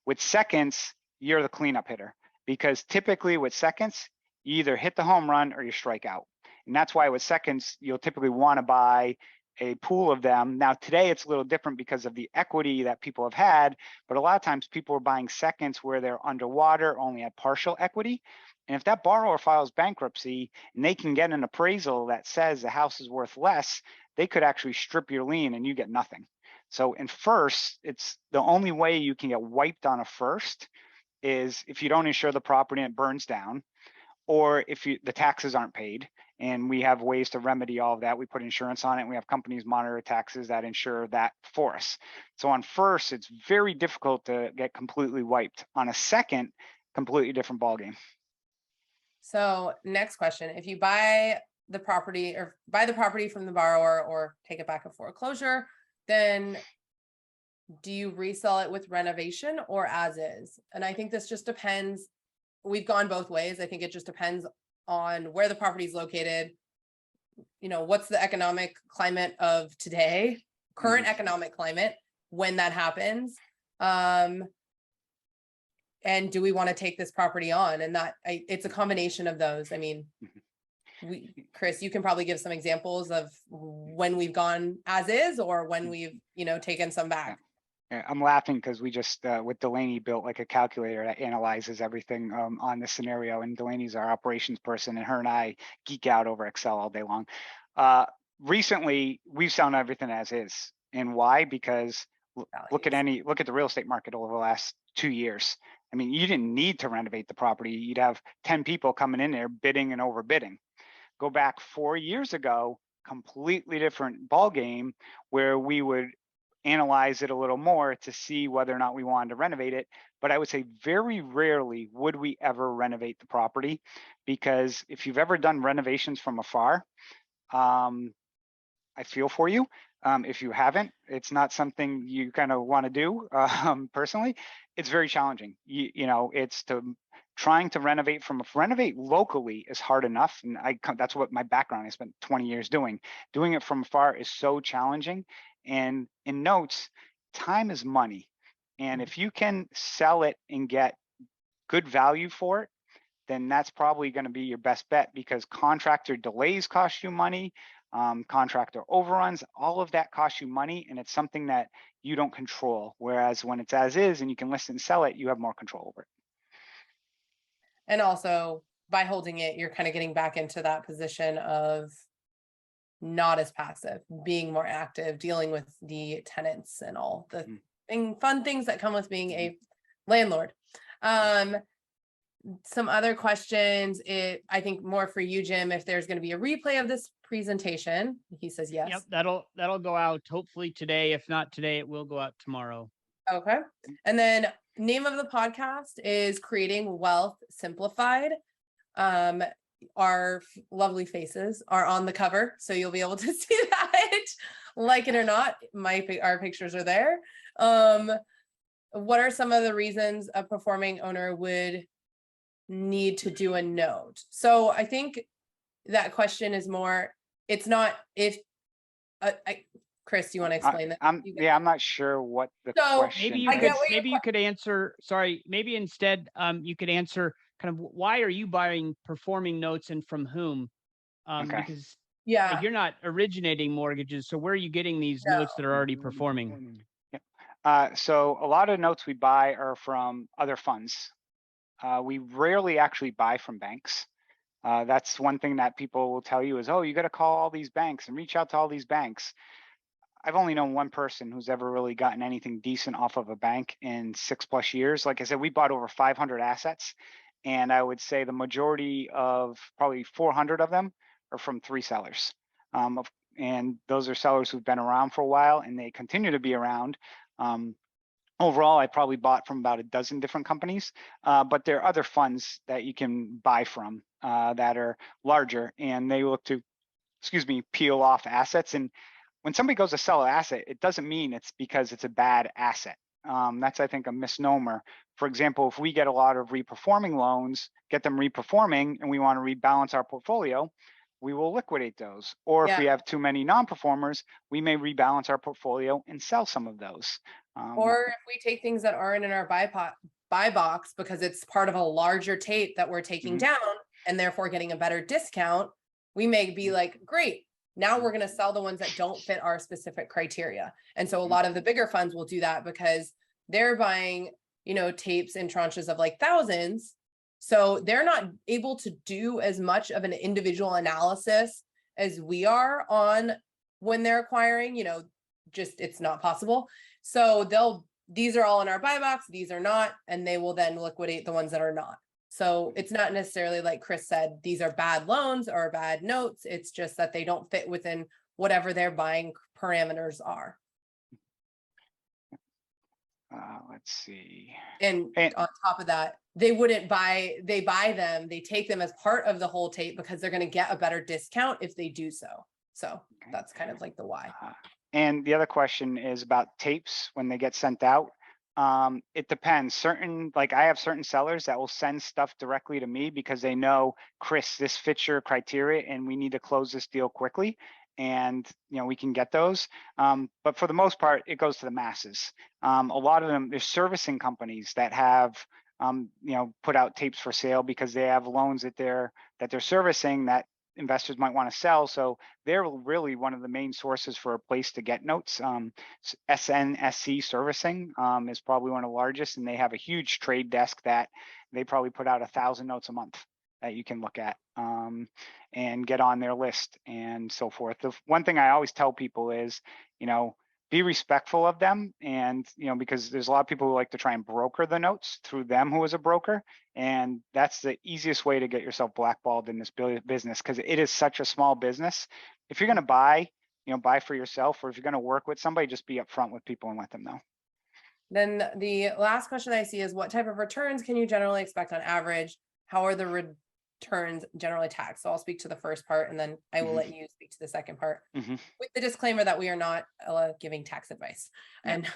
With seconds, you're the cleanup hitter, because typically with seconds, you either hit the home run or you strike out. And that's why with seconds, you'll typically want to buy a pool of them. Now, today it's a little different because of the equity that people have had, but a lot of times people are buying seconds where they're underwater, only at partial equity. And if that borrower files bankruptcy and they can get an appraisal that says the house is worth less, they could actually strip your lien and you get nothing. So in first, it's the only way you can get wiped on a first is if you don't insure the property and it burns down, or if the taxes aren't paid. And we have ways to remedy all of that. We put insurance on it, and we have companies monitor taxes that insure that for us. So on first, it's very difficult to get completely wiped. On a second, completely different ballgame. So next question, if you buy the property from the borrower or take it back at foreclosure, then do you resell it with renovation or as is? And I think this just depends. We've gone both ways. I think it just depends on where the property is located. What's the economic climate of today, current economic climate, when that happens. And do we want to take this property on? And it's a combination of those. I mean, Chris, you can probably give some examples of when we've gone as is or when we've, taken some back. Yeah, I'm laughing because we just, with Delaney, built like a calculator that analyzes everything on this scenario. And Delaney's our operations person, and her and I geek out over Excel all day long. Recently, we've sold everything as is. And why? Because look at the real estate market over the last 2 years. I mean, you didn't need to renovate the property. You'd have 10 people coming in there bidding and overbidding. Go back 4 years ago, completely different ball game, where we would analyze it a little more to see whether or not we wanted to renovate it. But I would say very rarely would we ever renovate the property, because if you've ever done renovations from afar, I feel for you. If you haven't, it's not something you kind of want to do. Personally, it's very challenging. It's trying to renovate locally is hard enough. And that's what my background, I spent 20 years doing. Doing it from afar is so challenging. And in notes, time is money. And if you can sell it and get good value for it, then that's probably going to be your best bet, because contractor delays cost you money. Contractor overruns, all of that costs you money, and it's something that you don't control. Whereas when it's as is and you can list and sell it, you have more control over it. And also by holding it, you're kind of getting back into that position of not as passive, being more active, dealing with the tenants and all the fun things that come with being a landlord. some other questions, I think more for you, Jim, if there's going to be a replay of this presentation. He says yes. Yep, that'll go out hopefully today. If not today, it will go out tomorrow. Okay. And then name of the podcast is Creating Wealth Simplified. Our lovely faces are on the cover, so you'll be able to see that. Like it or not, our pictures are there. What are some of the reasons a performing owner would need to do a note? So I think that question is more, it's not if, Chris, do you want to explain that? I'm not sure what the So, question Maybe you could answer, sorry, maybe instead you could answer kind of why are you buying performing notes and from whom? Okay. Because yeah, you're not originating mortgages. So where are you getting these notes that are already performing? So a lot of notes we buy are from other funds. We rarely actually buy from banks. That's one thing that people will tell you is, oh, you got to call all these banks and reach out to all these banks. I've only known one person who's ever really gotten anything decent off of a bank in 6+ years. Like I said, we bought over 500 assets, and I would say the majority of probably 400 of them are from 3 sellers. And those are sellers who've been around for a while, and they continue to be around. Overall, I probably bought from about a dozen different companies, but there are other funds that you can buy from that are larger, and they look to, peel off assets. And when somebody goes to sell an asset, it doesn't mean it's because it's a bad asset. That's, I think, a misnomer. For example, if we get a lot of reperforming loans, get them reperforming, and we want to rebalance our portfolio, we will liquidate those. Or if we have too many non-performers, we may rebalance our portfolio and sell some of those. or if we take things that aren't in our buy box because it's part of a larger tape that we're taking down and therefore getting a better discount, we may be like, great, now we're going to sell the ones that don't fit our specific criteria. And so a lot of the bigger funds will do that because they're buying, tapes in tranches of like thousands. So they're not able to do as much of an individual analysis as we are on when they're acquiring, just it's not possible. So these are all in our buy box, these are not, and they will then liquidate the ones that are not. So it's not necessarily like Chris said, these are bad loans or bad notes. It's just that they don't fit within whatever their buying parameters are. Let's see. And on top of that, they buy them, they take them as part of the whole tape because they're going to get a better discount if they do so. So that's kind of like the why. And the other question is about tapes when they get sent out. It depends. I have certain sellers that will send stuff directly to me because they know, Chris, this fits your criteria and we need to close this deal quickly. And, we can get those. But for the most part, it goes to the masses. A lot of them, there's servicing companies that have, put out tapes for sale because they have loans that they're servicing that investors might want to sell. So they're really one of the main sources for a place to get notes. SNSC Servicing is probably one of the largest, and they have a huge trade desk that they probably put out 1,000 notes a month that you can look at and get on their list and so forth. The one thing I always tell people is, be respectful of them. And, because there's a lot of people who like to try and broker the notes through them who is a broker. And that's the easiest way to get yourself blackballed in this business, because it is such a small business. If you're going to buy, buy for yourself, or if you're going to work with somebody, just be upfront with people and let them know. Then the last question I see is, what type of returns can you generally expect on average? How are the returns generally taxed? So I'll speak to the first part and then I will let you speak to the second part with the disclaimer that we are not giving tax advice. And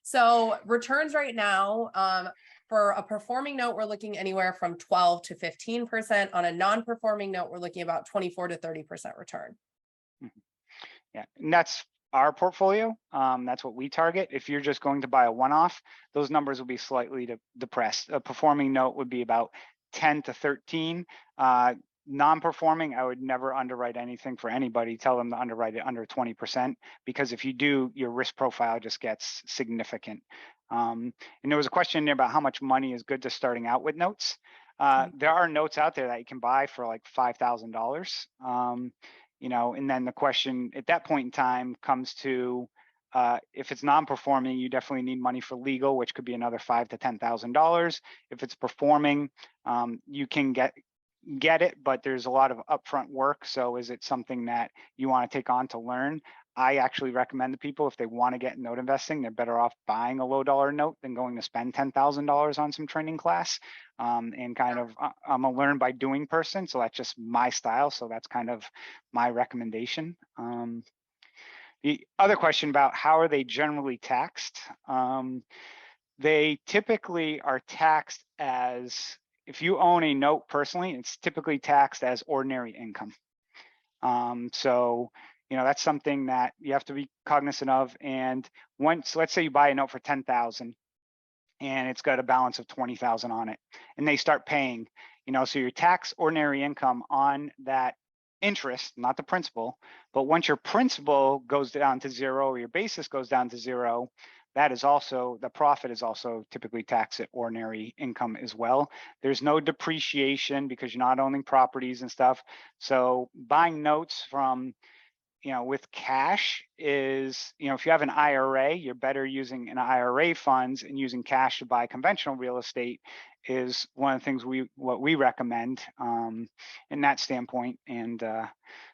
so returns right now, for a performing note, we're looking anywhere from 12 to 15%. On a non-performing note, we're looking about 24 to 30% return. Yeah, and that's our portfolio. That's what we target. If you're just going to buy a one-off, those numbers will be slightly depressed. A performing note would be about 10 to 13. Non-performing, I would never underwrite anything for anybody. Tell them to underwrite it under 20%, because if you do, your risk profile just gets significant. And there was a question there about how much money is good to starting out with notes. There are notes out there that you can buy for like $5,000. And then the question at that point in time comes to, If it's non-performing, you definitely need money for legal, which could be another $5,000 to $10,000. If it's performing, you can get it, but there's a lot of upfront work. So is it something that you want to take on to learn? I actually recommend to people, if they want to get in note investing, they're better off buying a low dollar note than going to spend $10,000 on some training class. And kind of, I'm a learn by doing person. So that's just my style. So that's kind of my recommendation. The other question about how are they generally taxed? They typically are taxed as, if you own a note personally, it's typically taxed as ordinary income. So, that's something that you have to be cognizant of. And once, let's say you buy a note for 10,000 and it's got a balance of 20,000 on it, and they start paying, so your tax ordinary income on that interest, not the principal, but once your principal goes down to zero or your basis goes down to zero, that is also, the profit is also typically taxed at ordinary income as well. There's no depreciation because you're not owning properties and stuff. So buying notes from, with cash is, if you have an IRA, you're better using an IRA funds, and using cash to buy conventional real estate is one of the things what we recommend in that standpoint. And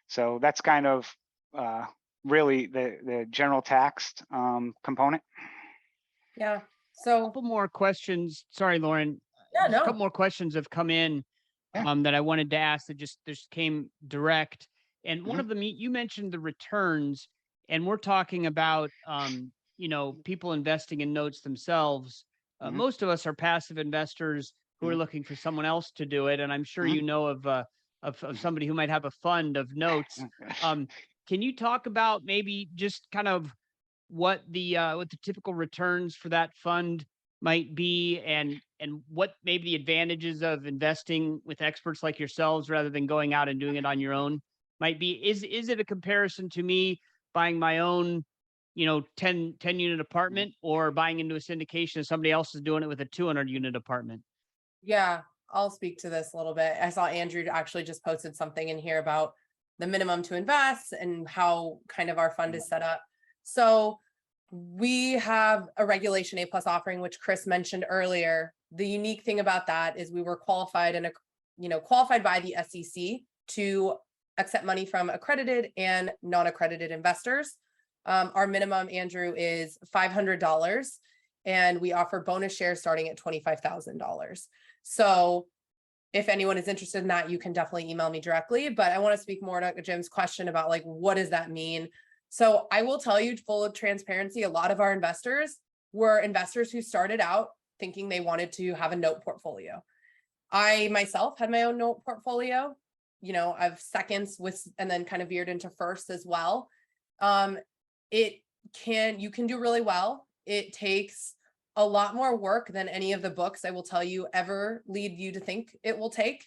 so that's kind of really the general tax component. Yeah. A So couple more questions. Sorry, Lauren. yeah, Just a couple no. more questions have come in that I wanted to ask that just came direct. And one of them, you mentioned the returns, and we're talking about, people investing in notes themselves. Most of us are passive investors who are looking for someone else to do it. And I'm sure you know of somebody who might have a fund of notes. Can you talk about maybe just kind of what the typical returns for that fund might be, and what maybe the advantages of investing with experts like yourselves rather than going out and doing it on your own might be? Is it a comparison to me buying my own, 10 unit apartment, or buying into a syndication and somebody else is doing it with a 200 unit apartment? Yeah, I'll speak to this a little bit. I saw Andrew actually just posted something in here about the minimum to invest and how kind of our fund is set up. So we have a Regulation A+ offering, which Chris mentioned earlier. The unique thing about that is we were qualified qualified by the SEC to accept money from accredited and non-accredited investors. Our minimum, Andrew, is $500, and we offer bonus shares starting at $25,000. So if anyone is interested in that, you can definitely email me directly. But I want to speak more to Jim's question about what does that mean? So I will tell you, full of transparency, a lot of our investors were investors who started out thinking they wanted to have a note portfolio. I myself had my own note portfolio. I've seconds and then kind of veered into first as well. You can do really well. It takes a lot more work than any of the books, I will tell you, ever lead you to think it will take.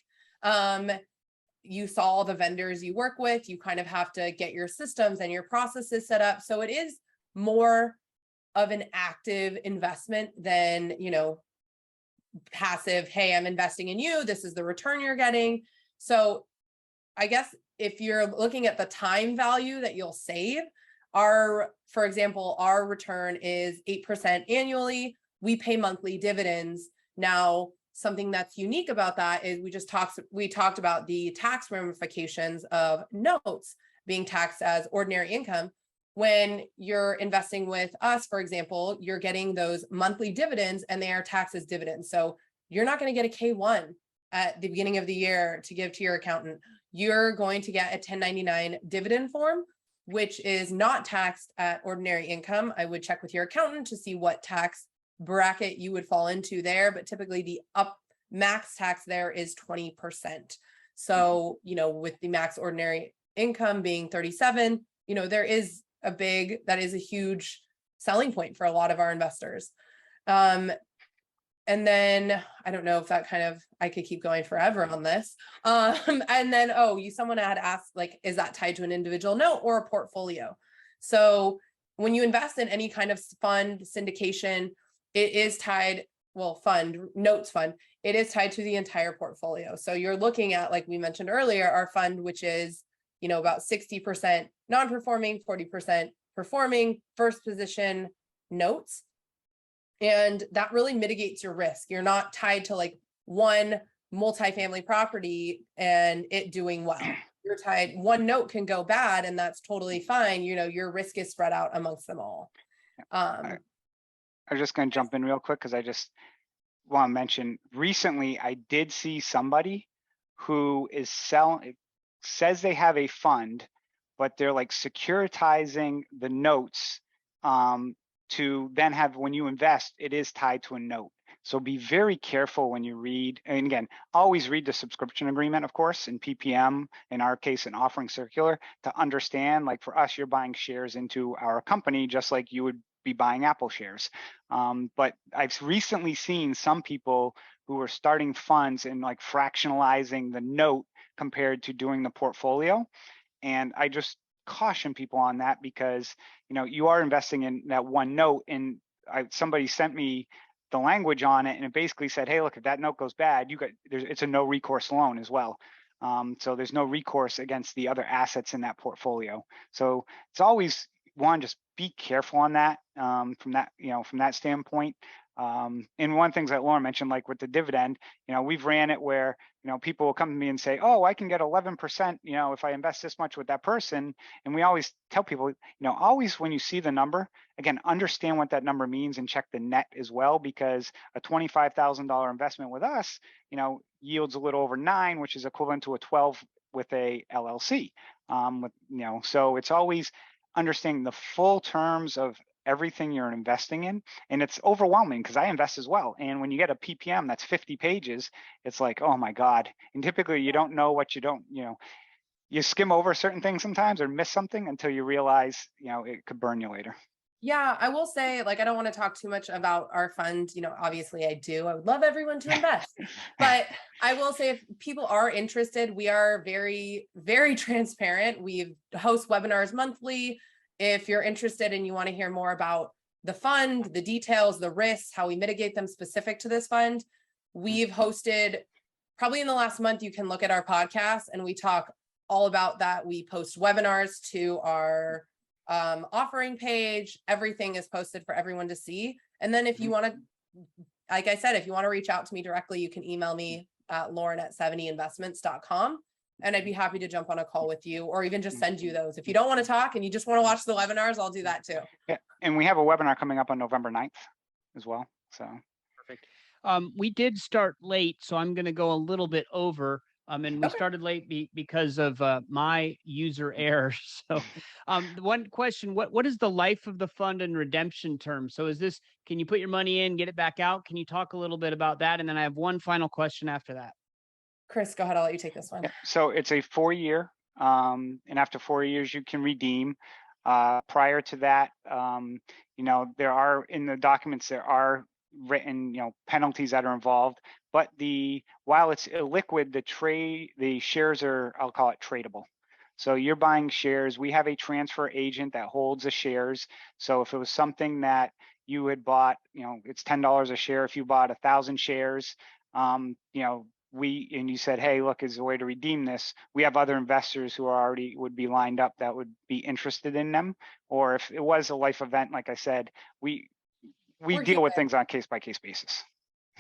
You saw all the vendors you work with. You kind of have to get your systems and your processes set up. So it is more of an active investment than, passive, hey, I'm investing in you, this is the return you're getting. So I guess if you're looking at the time value that you'll save, for example, our return is 8% annually. We pay monthly dividends. Now, something that's unique about that is we talked about the tax ramifications of notes being taxed as ordinary income. When you're investing with us, for example, you're getting those monthly dividends and they are taxed as dividends. So you're not going to get a K-1 at the beginning of the year to give to your accountant. You're going to get a 1099 dividend form, which is not taxed at ordinary income. I would check with your accountant to see what tax bracket you would fall into there, but typically the max tax there is 20%. So, with the max ordinary income being 37, that is a huge selling point for a lot of our investors. And then I don't know if that I could keep going forever on this. And then, someone had asked, is that tied to an individual note or a portfolio? So when you invest in any kind of fund syndication, it is tied, notes fund, it is tied to the entire portfolio. So you're looking at, like we mentioned earlier, our fund, which is, about 60% non-performing, 40% performing first position notes. And that really mitigates your risk. You're not tied to like one multifamily property and it doing well. You're tied, one note can go bad and that's totally fine. You know, your risk is spread out amongst them all. I'm just going to jump in real quick because I just want to mention recently I did see somebody who is says they have a fund, but they're like securitizing the notes to then have, when you invest, it is tied to a note. So be very careful when you read, and again, always read the subscription agreement, of course, in PPM, in our case, an offering circular, to understand, like for us, you're buying shares into our company, just like you would be buying Apple shares. But I've recently seen some people who are starting funds and like fractionalizing the note compared to doing the portfolio. And I just caution people on that because, you know, you are investing in that one note, and somebody sent me the language on it, and it basically said, hey, look, if that note goes bad, it's a no recourse loan as well. So there's no recourse against the other assets in that portfolio. So it's always one, just be careful on that from that standpoint. And one of the things that Lauren mentioned, like with the dividend, you know, we've ran it where, you know, people will come to me and say, oh, I can get 11%, you know, if I invest this much with that person. And we always tell people, you know, always when you see the number, again, understand what that number means and check the net as well, because a $25,000 investment with us, you know, yields a little over 9, which is equivalent to a 12 with a LLC. So it's always understanding the full terms of everything you're investing in. And it's overwhelming because I invest as well. And when you get a PPM that's 50 pages, it's like, oh my God. And typically you don't know what you skim over certain things sometimes or miss something until you realize, you know, it could burn you later. Yeah, I will say, like, I don't want to talk too much about our fund. You know, obviously I do. I would love everyone to invest. But I will say, if people are interested, we are very, very transparent. We host webinars monthly. If you're interested and you want to hear more about the fund, the details, the risks, how we mitigate them specific to this fund, we've hosted, probably in the last month, you can look at our podcast and we talk all about that. We post webinars to our offering page. Everything is posted for everyone to see. And then if you want to, like I said, if you want to reach out to me directly, you can email me at lauren@seveneyinvestments.com. And I'd be happy to jump on a call with you or even just send you those. If you don't want to talk and you just want to watch the webinars, I'll do that too. Yeah. And we have a webinar coming up on November 9th as well. So perfect. We did start late, so I'm going to go a little bit over. And we started late because of my user error. So one question, what is the life of the fund and redemption term? So can you put your money in, get it back out? Can you talk a little bit about that? And then I have one final question after that. Chris, go ahead. I'll let you take this one. Yeah, so it's a 4-year, and after 4 years you can redeem. Prior to that, you know, there are in the documents, there are written, you know, penalties that are involved, but while it's illiquid, the shares are, I'll call it tradable. So you're buying shares. We have a transfer agent that holds the shares. So if it was something that you had bought, you know, it's $10 a share. If you bought 1,000 shares, you know, and you said, hey, look, is there a way to redeem this? We have other investors who would be lined up that would be interested in them. Or if it was a life event, like I said, we deal with things on a case-by-case basis.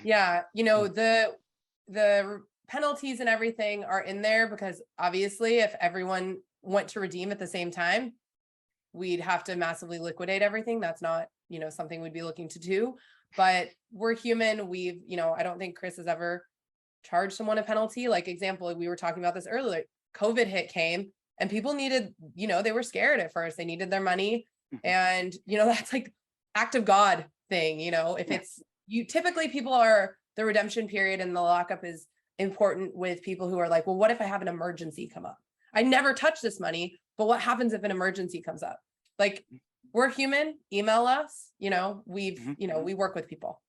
Yeah, you know, the penalties and everything are in there because obviously if everyone went to redeem at the same time, we'd have to massively liquidate everything. That's not, you know, something we'd be looking to do, but we're human. You know, I don't think Chris has ever charged someone a penalty. Like example, we were talking about this earlier, COVID hit came and people needed, you know, they were scared at first, they needed their money. And, you know, that's like act of God thing, you know, if it's typically the redemption period and the lockup is important with people who are like, well, what if I have an emergency come up? I never touch this money, but what happens if an emergency comes up? Like, we're human, email us, you know, we work with people.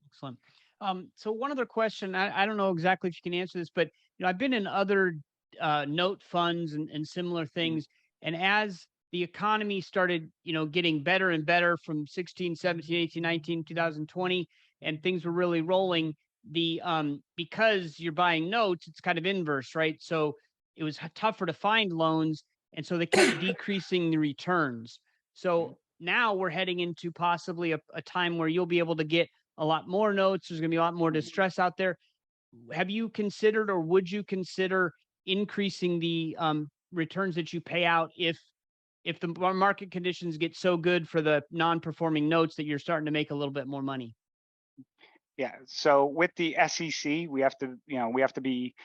Excellent. So one other question, I don't know exactly if you can answer this, but you know, I've been in other note funds and similar things. And as the economy started, you know, getting better and better from 16, 17, 18, 19, 2020, and things were really rolling, because you're buying notes, it's kind of inverse, right? So it was tougher to find loans. And so they kept decreasing the returns. So now we're heading into possibly a time where you'll be able to get a lot more notes. There's going to be a lot more distress out there. Have you considered, or would you consider increasing the returns that you pay out if the market conditions get so good for the non-performing notes that you're starting to make a little bit more money? Yeah. So with the SEC, we have to be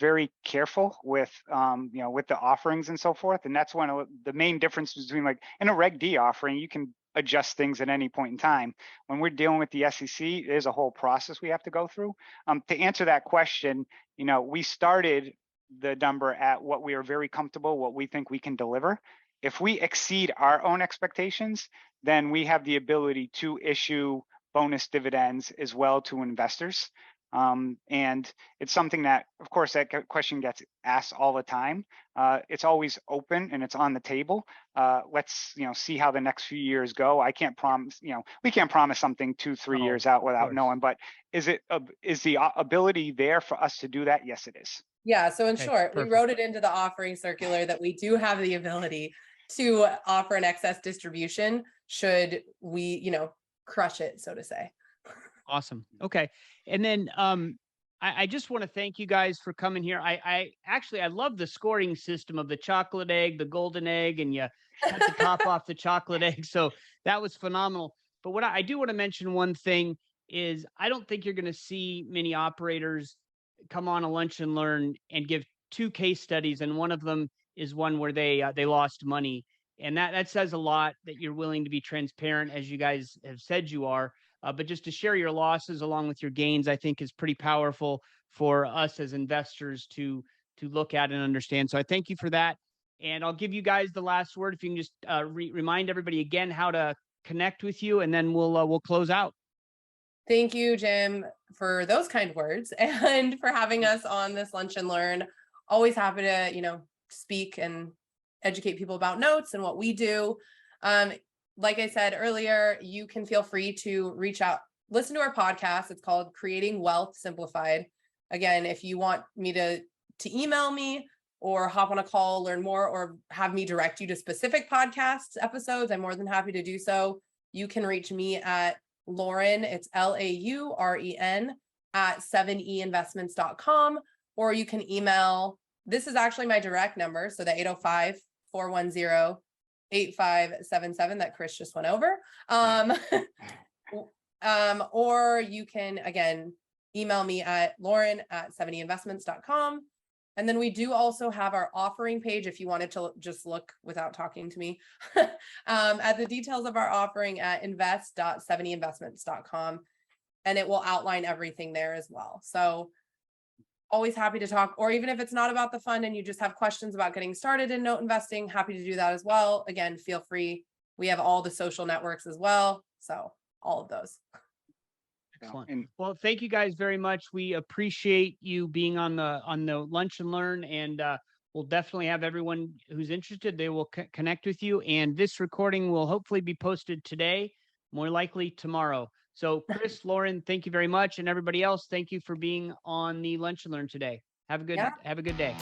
very careful with with the offerings and so forth. And that's one of the main differences between, like, in a Reg D offering, you can adjust things at any point in time. When we're dealing with the SEC, there's a whole process we have to go through. To answer that question, we started the number at what we are very comfortable, what we think we can deliver. If we exceed our own expectations, then we have the ability to issue bonus dividends as well to investors. And it's something that, of course, that question gets asked all the time. It's always open and it's on the table. Let's, see how the next few years go. I can't promise, we can't promise something 2-3 years out without knowing, but is the ability there for us to do that? Yes, it is. Yeah. So in Okay, short, perfect. we wrote it into the offering circular that we do have the ability to offer an excess distribution should we, crush it, so to say. Awesome. Okay. And then I just want to thank you guys for coming here. I love the scoring system of the chocolate egg, the golden egg, and you cut the top off the chocolate egg. So that was phenomenal. But what I do want to mention, one thing is, I don't think you're going to see many operators come on a Lunch and Learn and give 2 case studies, and one of them is one where they lost money. And that says a lot, that you're willing to be transparent, as you guys have said you are. But just to share your losses along with your gains, I think is pretty powerful for us as investors to look at and understand. So I thank you for that. And I'll give you guys the last word. If you can just remind everybody again how to connect with you, and then we'll close out. Thank you, Jim, for those kind words and for having us on this Lunch and Learn. Always happy to, speak and educate people about notes and what we do. Like I said earlier, you can feel free to reach out, listen to our podcast. It's called Creating Wealth Simplified. Again, if you want me to email me or hop on a call, learn more, or have me direct you to specific podcast episodes, I'm more than happy to do so. You can reach me at Lauren, it's LAUREN at seveneyinvestments.com, or you can email, this is actually my direct number, so the 805-410-8577 that Chris just went over. Or you can, again, email me at Lauren at seveneyinvestments.com. And then we do also have our offering page if you wanted to just look without talking to me at the details of our offering at invest.seveneyinvestments.com. And it will outline everything there as well. So always happy to talk, or even if it's not about the fund and you just have questions about getting started in note investing, happy to do that as well. Again, feel free. We have all the social networks as well. So all of those. Excellent. Well, thank you guys very much. We appreciate you being on the Lunch and Learn, and we'll definitely have everyone who's interested. They will connect with you, and this recording will hopefully be posted today, more likely tomorrow. So Chris, Lauren, thank you very much, and everybody else, thank you for being on the Lunch and Learn today. Have a good day.